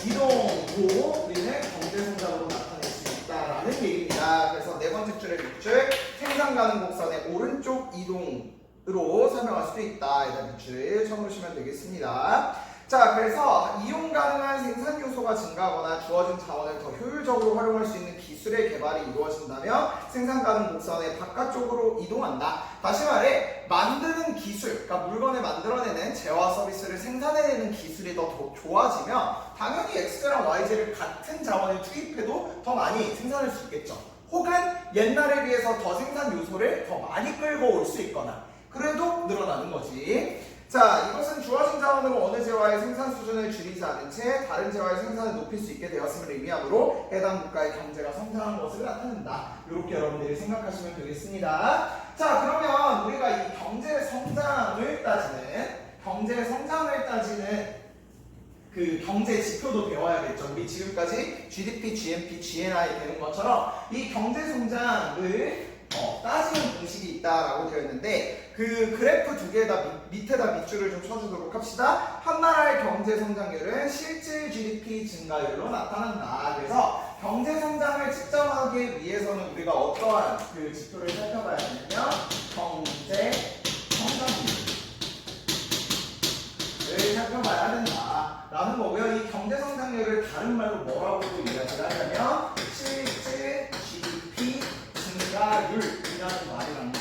이동도 우리는 경제 성장으로 나타낼 수 있다라는 얘기입니다. 그래서 네 번째 줄의 밑줄 생산 가능 곡선의 오른쪽 이동으로 설명할 수도 있다. 일단 밑줄 쳐보시면 되겠습니다. 자, 그래서 이용 가능한 생산 요소가 증가하거나 주어진 자원을 더 효율적으로 활용할 수 있는 기술의 개발이 이루어진다면 생산 가능 곡선의 바깥쪽으로 이동한다. 다시 말해 만드는 기술, 그러니까 물건을 만들어내는 재화 서비스를 생산해내는 기술이 더 좋아지면 당연히 X제랑 Y제를 같은 자원을 투입해도 더 많이 생산할 수 있겠죠. 혹은 옛날에 비해서 더 생산 요소를 더 많이 끌고 올 수 있거나 그래도 늘어나는 거지. 자, 이것은 주어진 자원으로 어느 재화의 생산 수준을 줄이지 않은 채 다른 재화의 생산을 높일 수 있게 되었음을 의미하므로 해당 국가의 경제가 성장한 것을 나타낸다. 이렇게 여러분들이 생각하시면 되겠습니다. 자, 그러면 우리가 이 경제 성장을 따지는 그 경제 지표도 배워야겠죠. 우리 지금까지 GDP, GNP, GNI 되는 것처럼 이 경제 성장을 따지는 공식이 있다라고 되어 있는데 그 그래프 두 개에다 밑에다 밑줄을 좀 쳐주도록 합시다. 한 나라의 경제 성장률은 실질 GDP 증가율로 나타난다. 그래서 경제 성장을 측정하기 위해서는 우리가 어떠한 그 지표를 살펴봐야 되냐면 경제 성장률을 살펴봐야 된다라는 거고요. 이 경제 성장률을 다른 말로 뭐라고 이야기를 하냐면 실질 GDP 증가율이라는 말이랑도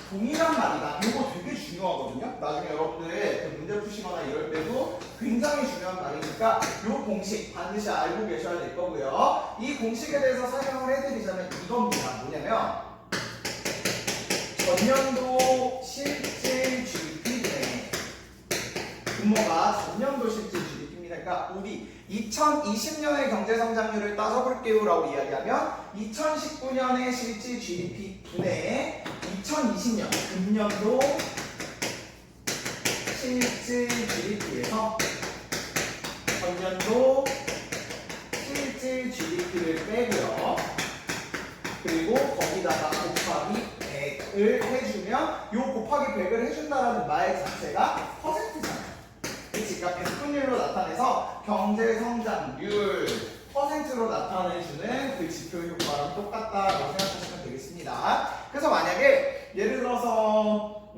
동일한 말이다. 이거 되게 중요하거든요. 나중에 여러분들 그 문제 푸시거나 이럴 때도 굉장히 중요한 말이니까 이 공식 반드시 알고 계셔야 될 거고요. 이 공식에 대해서 설명을 해드리자면 이겁니다. 뭐냐면 전년도 실질 GDP네. 규모가 전년도 실질 GDP입니다. 그러니까 우리 2020년의 경제 성장률을 따져볼게요 라고 이야기하면 2019년의 실질 GDP 분의 2020년 금년도 실질 GDP에서 전년도 실질 GDP를 빼고요. 그리고 거기다가 곱하기 100을 해주면 이 곱하기 100을 해준다라는 말 자체가 퍼센트잖아요. 그러니까 백분율로 나타내서 경제 성장률 퍼센트로 나타내주는 그 지표 효과랑 똑같다라고 생각하시면 되겠습니다. 그래서 만약에 예를 들어서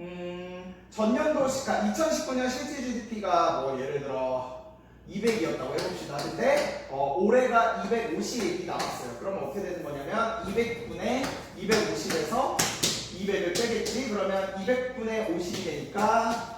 전년도 2019년 실질 GDP가 뭐 예를 들어 200이었다고 해봅시다. 근데 올해가 250이 나왔어요. 그러면 어떻게 되는 거냐면 200분의 250에서 200을 빼겠지. 그러면 200분의 50이 되니까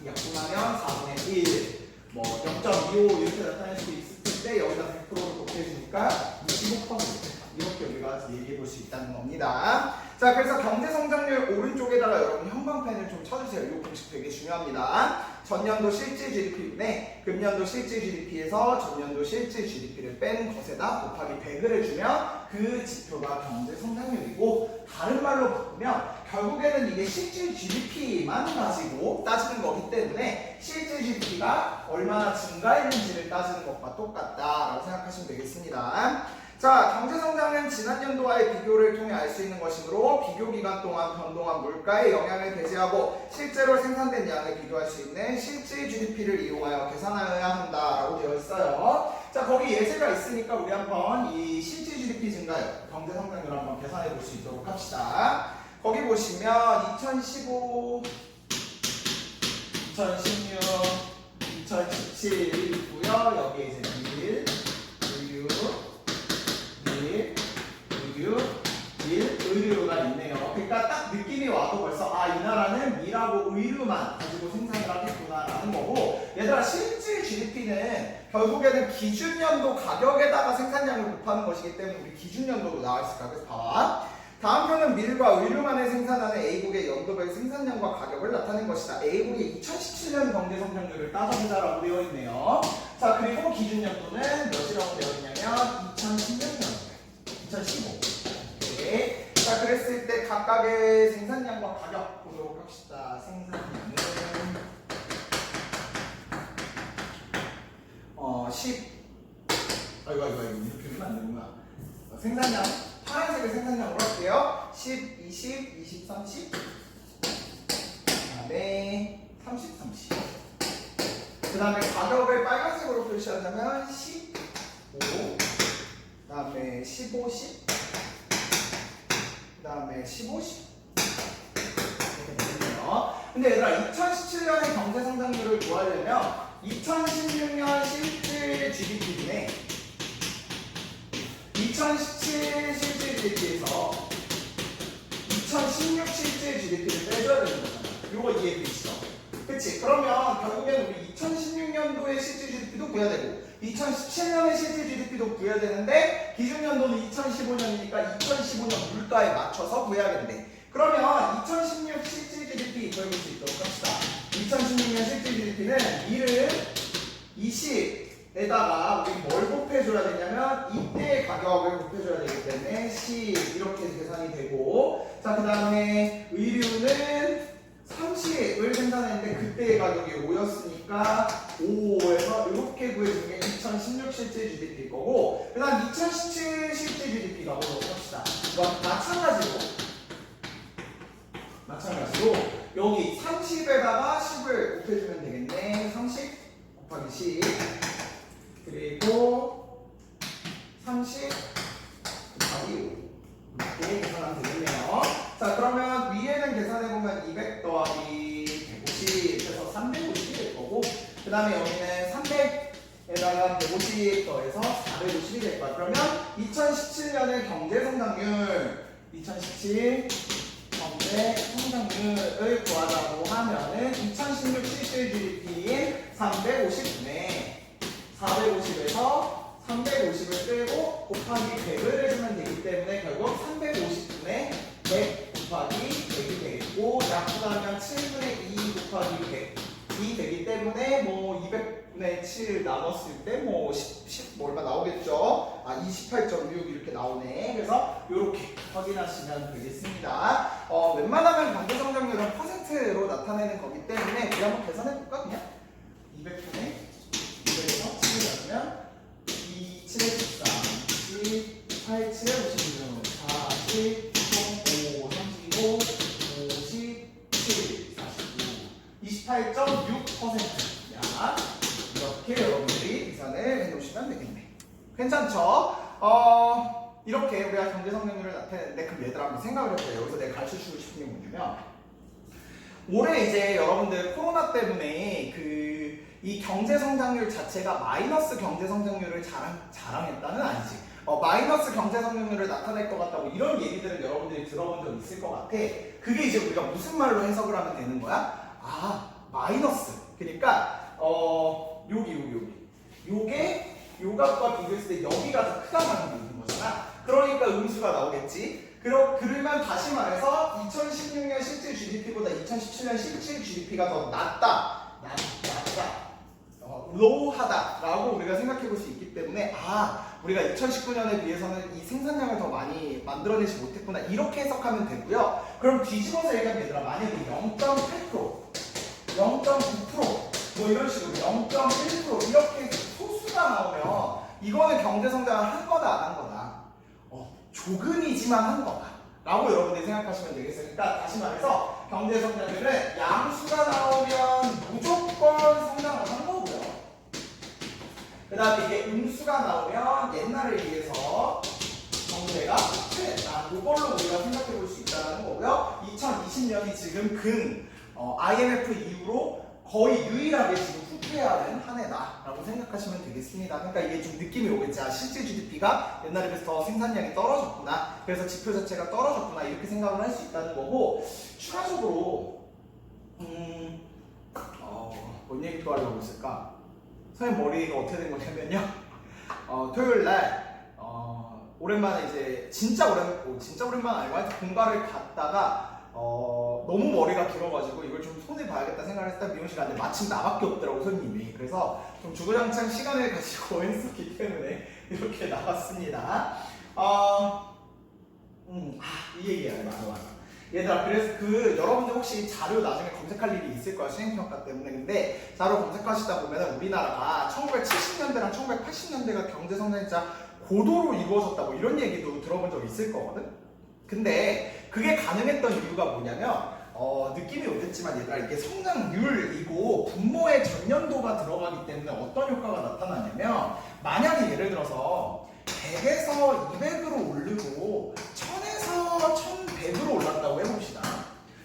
약분하면 4분의 1, 뭐 0.25 이렇게 나타낼 수 있을 텐데 여기다 100%를 곱해주니까 25% 이렇게 우리가 얘기해 볼 수 있다는 겁니다. 자, 그래서 경제 성장률 오른쪽에다가 여러분 형광펜을 좀 쳐주세요. 이 공식 되게 중요합니다. 전년도 실질 GDP분의 금년도 실질 GDP에서 전년도 실질 GDP를 뺀 것에다 곱하기 100을 해주면 그 지표가 경제 성장률이고 다른 말로 바꾸면 결국에는 이게 실질 GDP만 가지고 따지는 거기 때문에 실질 GDP가 얼마나 증가했는지를 따지는 것과 똑같다라고 생각하시면 되겠습니다. 자, 경제성장은 지난 연도와의 비교를 통해 알 수 있는 것이므로 비교 기간 동안 변동한 물가의 영향을 배제하고 실제로 생산된 양을 비교할 수 있는 실질 GDP를 이용하여 계산하여야 한다라고 되어 있어요. 자, 거기 예제가 있으니까 우리 한번 이 실질 GDP 증가율, 경제성장률 한번 계산해 볼 수 있도록 합시다. 거기 보시면 2015, 2016, 2017이 있고요. 여기에 이제 의류가 있네요. 그러니까 딱 느낌이 와도 벌써 이 나라는 밀하고 의류만 가지고 생산을 하겠구나 라는 거고, 얘들아 실질 GDP는 결국에는 기준연도 가격에다가 생산량을 곱하는 것이기 때문에 우리 기준연도로 나와 있을까? 그래서 봐봐. 다음 표는 밀과 의류만을 생산하는 A국의 연도별 생산량과 가격을 나타낸 것이다. A국의 2017년 경제성장률을 따져보자라고 되어 있네요. 자, 그리고 기준연도는 몇이라고 되어 있냐면 2016년, 2015. 네. 자, 그랬을 때 각각의 생산량과 가격 보도록 합시다. 생산량은 이거 이렇게 되면 안 되구나. 생산량, 파란색을 생산량으로 할게요. 10, 20, 20, 30. 그다음에 30, 30. 그다음에 가격을 빨간색으로 표시하자면 15. 그다음에 15, 10. 그다음에 15, 10. 이렇게 되겠네요. 근데 얘들아 2017년의 경제 성장률을 구하려면 2016년 실질 GDP인데 2017 실질 GDP에서 2016 실질 GDP를 빼줘야 되는 거잖아. 이거 이해되시죠? 그치? 그러면 결국엔 우리 2016년도의 실질 GDP도 구해야 되고 2017년의 실질 GDP도 구해야 되는데 기준연도는 2015년이니까 2015년 물가에 맞춰서 구해야겠네. 그러면 2016 실질 GDP 그려볼 수 있도록 합시다. 2016년 실질 GDP는 1을 20에다가 우리 뭘 곱해줘야 되냐면 이때의 가격을 곱해줘야 되기 때문에 10 이렇게 계산이 되고 자 그 다음에 의류는 30을 생산했는데 그때의 가격이 5였으니까 5에서 이렇게 구해준 게 2016 실질 GDP일 거고 그 다음 2017 실질 GDP가 보도록 합시다. 이건 마찬가지로 여기 30에다가 10을 곱해주면 되겠네. 30 곱하기 10 그리고 30 곱하기 5 이렇게 계산하면 되겠네요. 자 그러면 위에는 계산해보면 200 더하기 150 해서 350이 될 거고 그 다음에 여기는 300에다가 150 더해서 450이 될 거야. 그러면 2017년의 경제성장률 2017 경제 성장률을 구하자고 하면은 2016 실질 GDP인 350분의 450에서 350을 빼고 곱하기 100을 해주면 되기 때문에 결국 350분의 100 곱하기 100이 되겠고 약분하면 7분의 2 곱하기 100이 되기 때문에 뭐 200분의 7 나눴을 때 뭐 10 뭐 얼마 나오겠죠? 28.6 이렇게 나오네. 그래서 이렇게 확인하시면 되겠습니다. 웬만하면 경제성장률은 퍼센트로 나타내는 거기 때문에 우리 한번 계산해 볼까 그냥? 200분의 200에서 7을 나누면 2, 7에 13, 10, 8, 7에 56, 40, 5, 35, 57, 49, 28.6% 약 이렇게 여러분들이 계산을 해놓으시면 되겠네. 괜찮죠? 이렇게 우리가 경제성장률을 나타내는데 그럼 얘들아 한번 생각을 해보세요. 여기서 내가 가르쳐주고 싶은 게 뭐냐면 올해 이제 여러분들 코로나 때문에 이 경제성장률 자체가 마이너스 경제성장률을 자랑했다는 아니지. 마이너스 경제성장률을 나타낼 것 같다고 이런 얘기들은 여러분들이 들어본 적 있을 것 같아. 그게 이제 우리가 무슨 말로 해석을 하면 되는 거야? 마이너스. 그러니까 요게 요각과 비교했을 때 여기가 더 크다는 게 있는 거잖아. 그러니까 음수가 나오겠지. 그러면 다시 말해서 2016년 실질 GDP보다 2017년 실질 GDP가 더 낮다. 로우하다라고 우리가 생각해 볼 수 있기 때문에 우리가 2019년에 비해서는 이 생산량을 더 많이 만들어내지 못했구나 이렇게 해석하면 되고요. 그럼 뒤집어서 얘기하면 얘들아 만약에 0.8% 0.9% 뭐 이런 식으로 0.1% 이렇게 소수가 나오면 이거는 경제성장을 한 거다 안 한 거다 조금이지만 한 거다 라고 여러분들이 생각하시면 되겠으니까 다시 말해서 경제성장률은 양수가 나오면 무조건 성장을 한 거고요. 그 다음에 이게 음수가 나오면 옛날에 비해서 경제가 흑퇴했다. 이걸로 우리가 생각해 볼 수 있다는 거고요. 2020년이 지금 IMF 이후로 거의 유일하게 지금 후퇴하는 한 해다라고 생각하시면 되겠습니다. 그러니까 이게 좀 느낌이 오겠지. 실질 GDP가 옛날에 비해서 더 생산량이 떨어졌구나. 그래서 지표 자체가 떨어졌구나. 이렇게 생각을 할 수 있다는 거고 추가적으로 뭔 얘기 또 하려고 했을까? 선생님 머리가 어떻게 된 거냐면요. 토요일 날 오랜만에 이제 진짜 오랜만 아니고 하여튼 본가를 갔다가 너무 머리가 길어가지고 이걸 좀 손에 봐야겠다 생각을 했다 미용실 갔는데 마침 나밖에 없더라고 손님이. 그래서 좀 주구장창 시간을 가지고 했었기 때문에 이렇게 나왔습니다. 이 얘기야. 맞아. 얘들아, 그래서 여러분들 혹시 자료 나중에 검색할 일이 있을 거야, 수행평가 때문에. 근데 자료 검색하시다 보면 우리나라가 1970년대랑 1980년대가 경제성장이 진짜 고도로 이루어졌다고 이런 얘기도 들어본 적 있을 거거든? 근데 그게 가능했던 이유가 뭐냐면, 느낌이 오겠지만 얘들아, 이게 성장률이고 분모의 전년도가 들어가기 때문에 어떤 효과가 나타나냐면, 만약에 예를 들어서 100에서 200으로 오르고 1000에서 1100으로 올랐다고 해봅시다.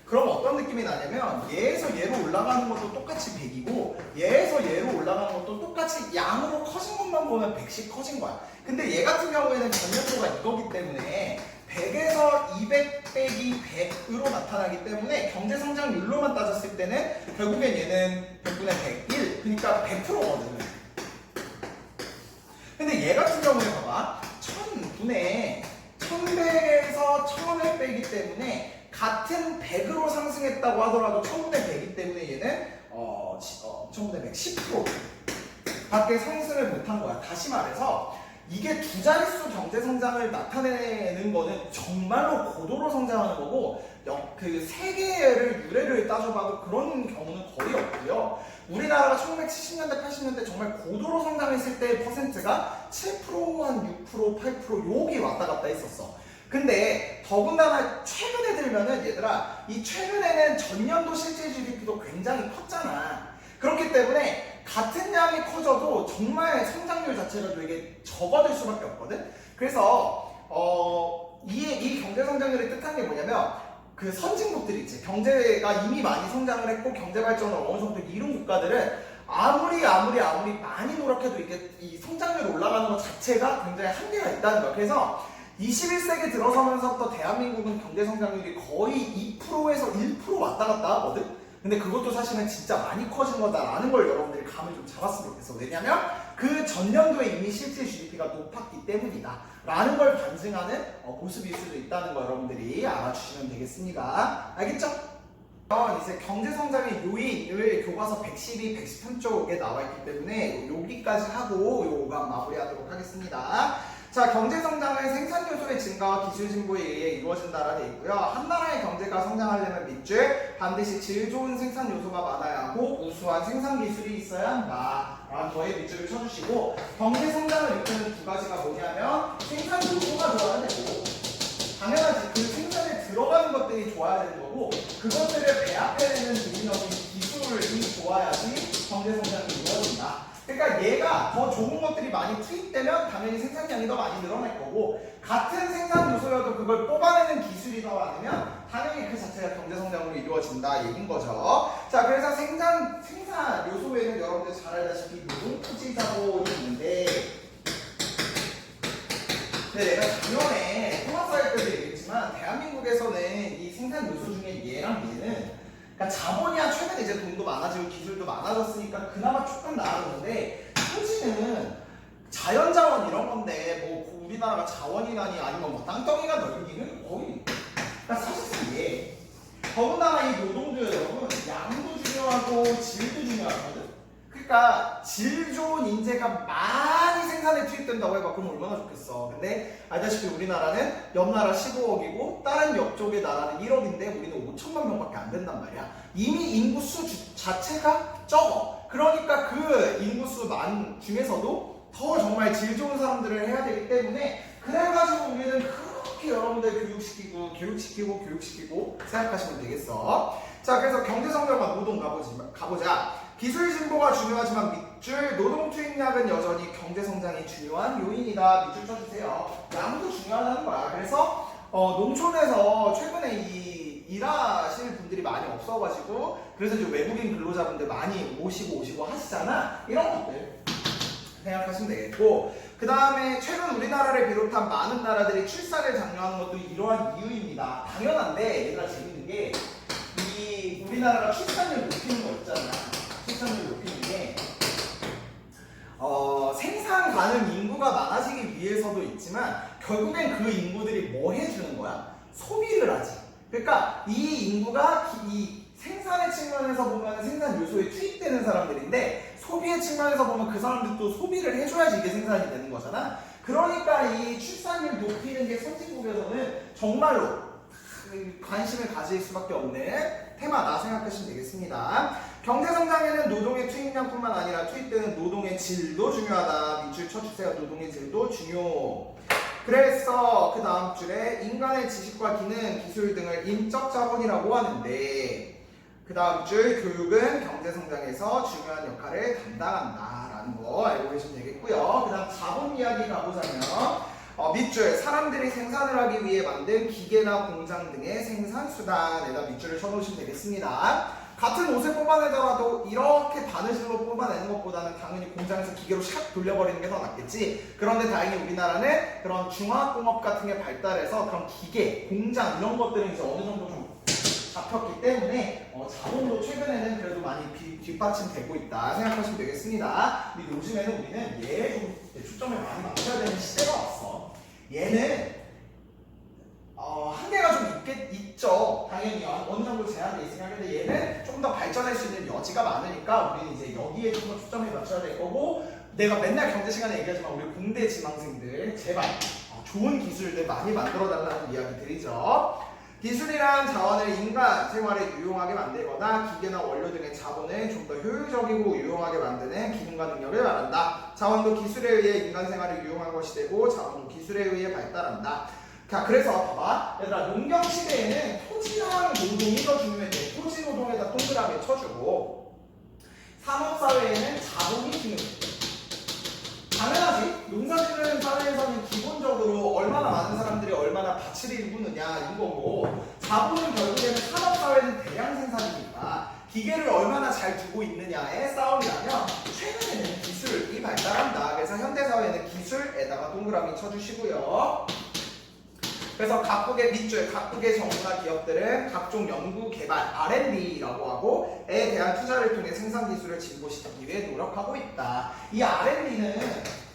그럼 어떤 느낌이 나냐면, 얘에서 얘로 올라가는 것도 똑같이 100이고 얘에서 얘로 올라가는 것도 똑같이 양으로 커진 것만 보면 100씩 커진 거야. 근데 얘 같은 경우에는 전년도가 이거기 때문에 100에서 200 빼기 100으로 나타나기 때문에 경제성장률로만 따졌을 때는 결국엔 얘는 100분의 101, 그러니까 100%거든. 근데 얘 같은 경우에 봐봐, 1000분의 1100에서 1000을 빼기 때문에 같은 100으로 상승했다고 하더라도 1000분의 100이기 때문에 얘는 1000분의 100, 10% 밖에 상승을 못한 거야. 다시 말해서 이게 두 자릿수 경제 성장을 나타내는 거는 정말로 고도로 성장하는 거고, 그 세계를 유래를 따져봐도 그런 경우는 거의 없고요. 우리나라가 1970년대, 80년대 정말 고도로 성장했을 때의 퍼센트가 7%, 한 6%, 8% 여기 왔다 갔다 했었어. 근데 더군다나 최근에 들면은 얘들아, 이 최근에는 전년도 실질 GDP도 굉장히 컸잖아. 그렇기 때문에 같은 양이 커져도 정말 성장률 자체가 되게 적어질 수밖에 없거든. 그래서 이 경제 성장률의 뜻한 게 뭐냐면, 그 선진국들 있지, 경제가 이미 많이 성장을 했고 경제 발전을 어느 정도 이룬 국가들은 아무리 많이 노력해도 이게 이 성장률 올라가는 것 자체가 굉장히 한계가 있다는 거야. 그래서 21세기 들어서면서부터 대한민국은 경제 성장률이 거의 2%에서 1% 왔다 갔다 하거든. 근데 그것도 사실은 진짜 많이 커진 거다라는 걸 여러분들이 감을 좀 잡았으면 좋겠어. 왜냐면 그 전년도에 이미 실질 GDP가 높았기 때문이다 라는 걸 반증하는 모습일 수도 있다는 거 여러분들이 알아주시면 되겠습니다. 알겠죠? 이제 경제성장의 요인을 교과서 112, 113쪽에 나와있기 때문에 여기까지 하고 요강 마무리하도록 하겠습니다. 자, 경제성장은 생산요소의 증가와 기술진보에 의해 이루어진다라 되어 있고요. 한 나라의 경제가 성장하려면 밑줄 반드시 질 좋은 생산요소가 많아야 하고 우수한 생산기술이 있어야 한다 라는 거에 밑줄을 쳐주시고, 경제성장을 이끄는 두 가지가 뭐냐면 생산요소가 좋아야 되고, 당연하지 그 생산에 들어가는 것들이 좋아야 되는 거고, 그것들을 배합해내는 능력인 기술이 좋아야지 경제성장이 이루어진다. 그러니까 얘가 더 좋은 것들이 많이 투입되면 당연히 생산량이 더 많이 늘어날 거고, 같은 생산 요소여도 그걸 뽑아내는 기술이 더 많으면 당연히 그 자체가 경제성장으로 이루어진다 얘긴 거죠. 자, 그래서 생산 요소에는 여러분들 잘 알다시피 노동토지 자본이 있는데, 근데 내가 작년에 통합사회 때도 얘기했지만 대한민국에서는 이 생산 요소 중에 얘랑 얘는, 그러니까 자본이야 최근에 이제 돈도 많아지고 기술도 많아졌으니까 그나마 조금 나아졌는데, 토지는 자연자원 이런 건데 뭐 우리나라가 자원이나니 아니면 뭐 땅덩이가 넓기는 거의, 그러니까 사실상 얘 더군다나 이 노동도 여러분 양도 중요하고 질도 중요하거든. 그러니까 질 좋은 인재가 많이 생산에 투입된다고 해봐. 그럼 얼마나 좋겠어. 근데 알다시피 우리나라는 옆 나라 15억이고 다른 옆쪽의 나라는 1억인데 우리는 5천만 명밖에 안 된단 말이야. 이미 인구수 자체가 적어. 그러니까 그 인구수 많은 중에서도 더 정말 질 좋은 사람들을 해야 되기 때문에, 그래가지고 우리는 그렇게 여러분들 교육시키고 생각하시면 되겠어. 자, 그래서 경제성장과 노동 가보자. 기술 진보가 중요하지만 밑줄 노동 투입량은 여전히 경제성장이 중요한 요인이다. 밑줄 쳐주세요. 양도 중요하다는 거야. 그래서 농촌에서 최근에 일하시는 분들이 많이 없어가지고, 그래서 이제 외국인 근로자분들 많이 오시고 하시잖아. 이런 것들 생각하시면 되겠고, 그 다음에 최근 우리나라를 비롯한 많은 나라들이 출산을 장려하는 것도 이러한 이유입니다. 당연한데 얘가 재밌는 게, 이 우리나라가 출산율 높이는 거 있잖아. 출산율 높이는 게 생산 가능 인구가 많아지기 위해서도 있지만 결국엔 그 인구들이 뭐 해주는 거야? 소비를 하지. 그러니까 이 인구가 이 생산의 측면에서 보면 생산 요소에 투입되는 사람들인데, 소비의 측면에서 보면 그 사람들도 소비를 해줘야지 이게 생산이 되는 거잖아. 그러니까 이 출산율 높이는 게 선진국에서는 정말로 관심을 가질 수밖에 없는 테마다 생각하시면 되겠습니다. 경제성장에는 노동의 투입량뿐만 아니라 투입되는 노동의 질도 중요하다. 밑줄 쳐주세요. 노동의 질도 중요. 그래서 그 다음 줄에 인간의 지식과 기능, 기술 등을 인적 자본이라고 하는데 그 다음 줄 교육은 경제성장에서 중요한 역할을 담당한다라는 거 알고 계시면 되겠고요. 그 다음 자본 이야기 가보자면 밑줄 사람들이 생산을 하기 위해 만든 기계나 공장 등의 생산수단에다 밑줄을 쳐놓으시면 되겠습니다. 같은 옷을 뽑아내더라도 이렇게 바느질로 뽑아내는 것보다는 당연히 공장에서 기계로 샥 돌려버리는 게 더 낫겠지. 그런데 다행히 우리나라는 그런 중화학공업 같은 게 발달해서 그런 기계, 공장 이런 것들은 이제 어느 정도 좀 잡혔기 때문에 자본도 최근에는 그래도 많이 뒷받침되고 있다 생각하시면 되겠습니다. 근데 요즘에는 우리는 얘에 좀 초점을 많이 맞춰야 되는 시대가 왔어. 얘는 한계가 좀 있죠. 당연히 어느 정도 제한돼 있으니까. 근데 얘는 좀 더 발전할 수 있는 여지가 많으니까 우리는 이제 여기에 좀 더 초점을 맞춰야 될 거고, 내가 맨날 경제 시간에 얘기하지만 우리 공대 지망생들 제발 좋은 기술들 많이 만들어 달라는 이야기 드리죠. 기술이란 자원을 인간 생활에 유용하게 만들거나 기계나 원료 등의 자본을 좀 더 효율적이고 유용하게 만드는 기능과 능력을 말한다. 자원도 기술에 의해 인간 생활을 유용한 것이 되고 자원도 기술에 의해 발달한다. 자, 그래서 봐봐. 얘들아, 농경 시대에는 토지랑 노동이 더 중요했대. 토지 노동에다 동그라미 쳐주고, 산업사회에는 자본이 중요했대. 당연하지. 농사짓는 사회에서는 기본적으로 얼마나 많은 사람들이 얼마나 가치를 일구느냐 이거고, 자본은 결국에는 산업사회는 대량 생산이니까 기계를 얼마나 잘 두고 있느냐의 싸움이라면 최근에는 기술이 발달한다. 그래서 현대사회는 기술에다가 동그라미 쳐주시고요. 그래서 각국의 밑줄, 각국의 정부나 기업들은 각종 연구, 개발, R&D라고 하고 에 대한 투자를 통해 생산 기술을 진보시키기 위해 노력하고 있다. 이 R&D는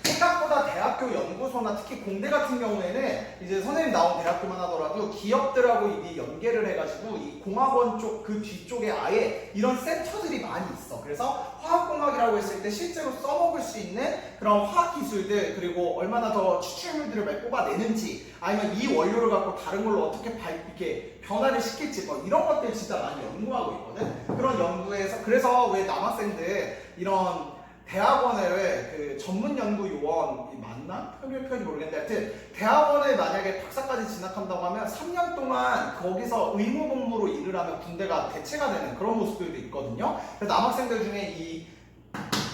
생각보다 대학교 연구소나 특히 공대 같은 경우에는 이제 선생님 나온 대학교만 하더라도 기업들하고 이게 연계를 해가지고 이 공학원 쪽 그 뒤쪽에 아예 이런 센터들이 많이 있어. 그래서 화학공학이라고 했을 때 실제로 써먹을 수 있는 그런 화학기술들, 그리고 얼마나 더 추출물들을 많이 뽑아내는지, 아니면 이 원료를 갖고 다른 걸로 어떻게 이렇게 변화를 시킬지, 뭐 이런 것들 진짜 많이 연구하고 있거든. 그런 연구에서 그래서 왜 남학생들 이런 대학원을 그 전문 연구 요원이 맞나? 표현이 모르겠는데 하여튼 대학원을 만약에 박사까지 진학한다고 하면 3년 동안 거기서 의무 복무로 일을 하면 군대가 대체가 되는 그런 모습들도 있거든요. 그래서 남학생들 중에 이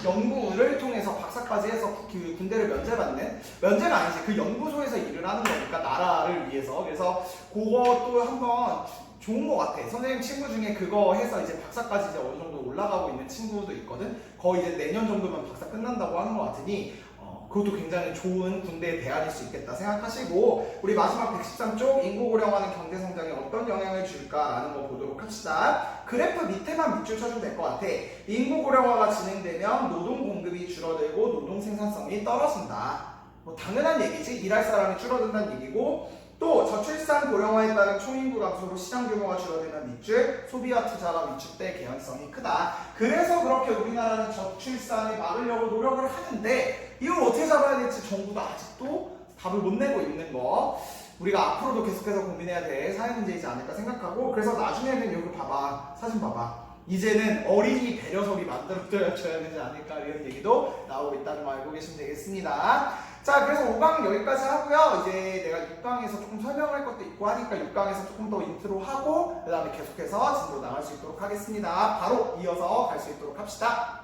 연구를 통해서 박사까지 해서 그 군대를 면제가 아니지, 그 연구소에서 일을 하는 거니까 나라를 위해서. 그래서 그것도 한번 좋은 것 같아. 선생님 친구 중에 그거 해서 이제 박사까지 이제 어느 정도 올라가고 있는 친구도 있거든. 거의 이제 내년 정도면 박사 끝난다고 하는 것 같으니 그것도 굉장히 좋은 군대의 대안일 수 있겠다 생각하시고, 우리 마지막 113쪽 인구 고령화는 경제 성장에 어떤 영향을 줄까라는 거 보도록 합시다. 그래프 밑에만 밑줄 쳐주면 될 것 같아. 인구 고령화가 진행되면 노동 공급이 줄어들고 노동 생산성이 떨어진다. 뭐 당연한 얘기지. 일할 사람이 줄어든다는 얘기고, 또 저출산 고령화에 따른 총인구 감소로 시장 규모가 줄어들면 밑줄 소비와 투자가 위축될 개연성이 크다. 그래서 그렇게 우리나라는 저출산을 막으려고 노력을 하는데 이걸 어떻게 잡아야 될지 정부가 아직도 답을 못 내고 있는 거, 우리가 앞으로도 계속해서 고민해야 될 사회 문제이지 않을까 생각하고, 그래서 나중에는 여기 봐봐, 사진 봐봐, 이제는 어린이 배려석이 만들어져야 되지 않을까 이런 얘기도 나오고 있다는 거 알고 계시면 되겠습니다. 자, 그래서 5강 여기까지 하고요. 이제 내가 6강에서 조금 설명할 것도 있고 하니까 6강에서 조금 더 인트로 하고 그 다음에 계속해서 진도 나갈 수 있도록 하겠습니다. 바로 이어서 갈 수 있도록 합시다.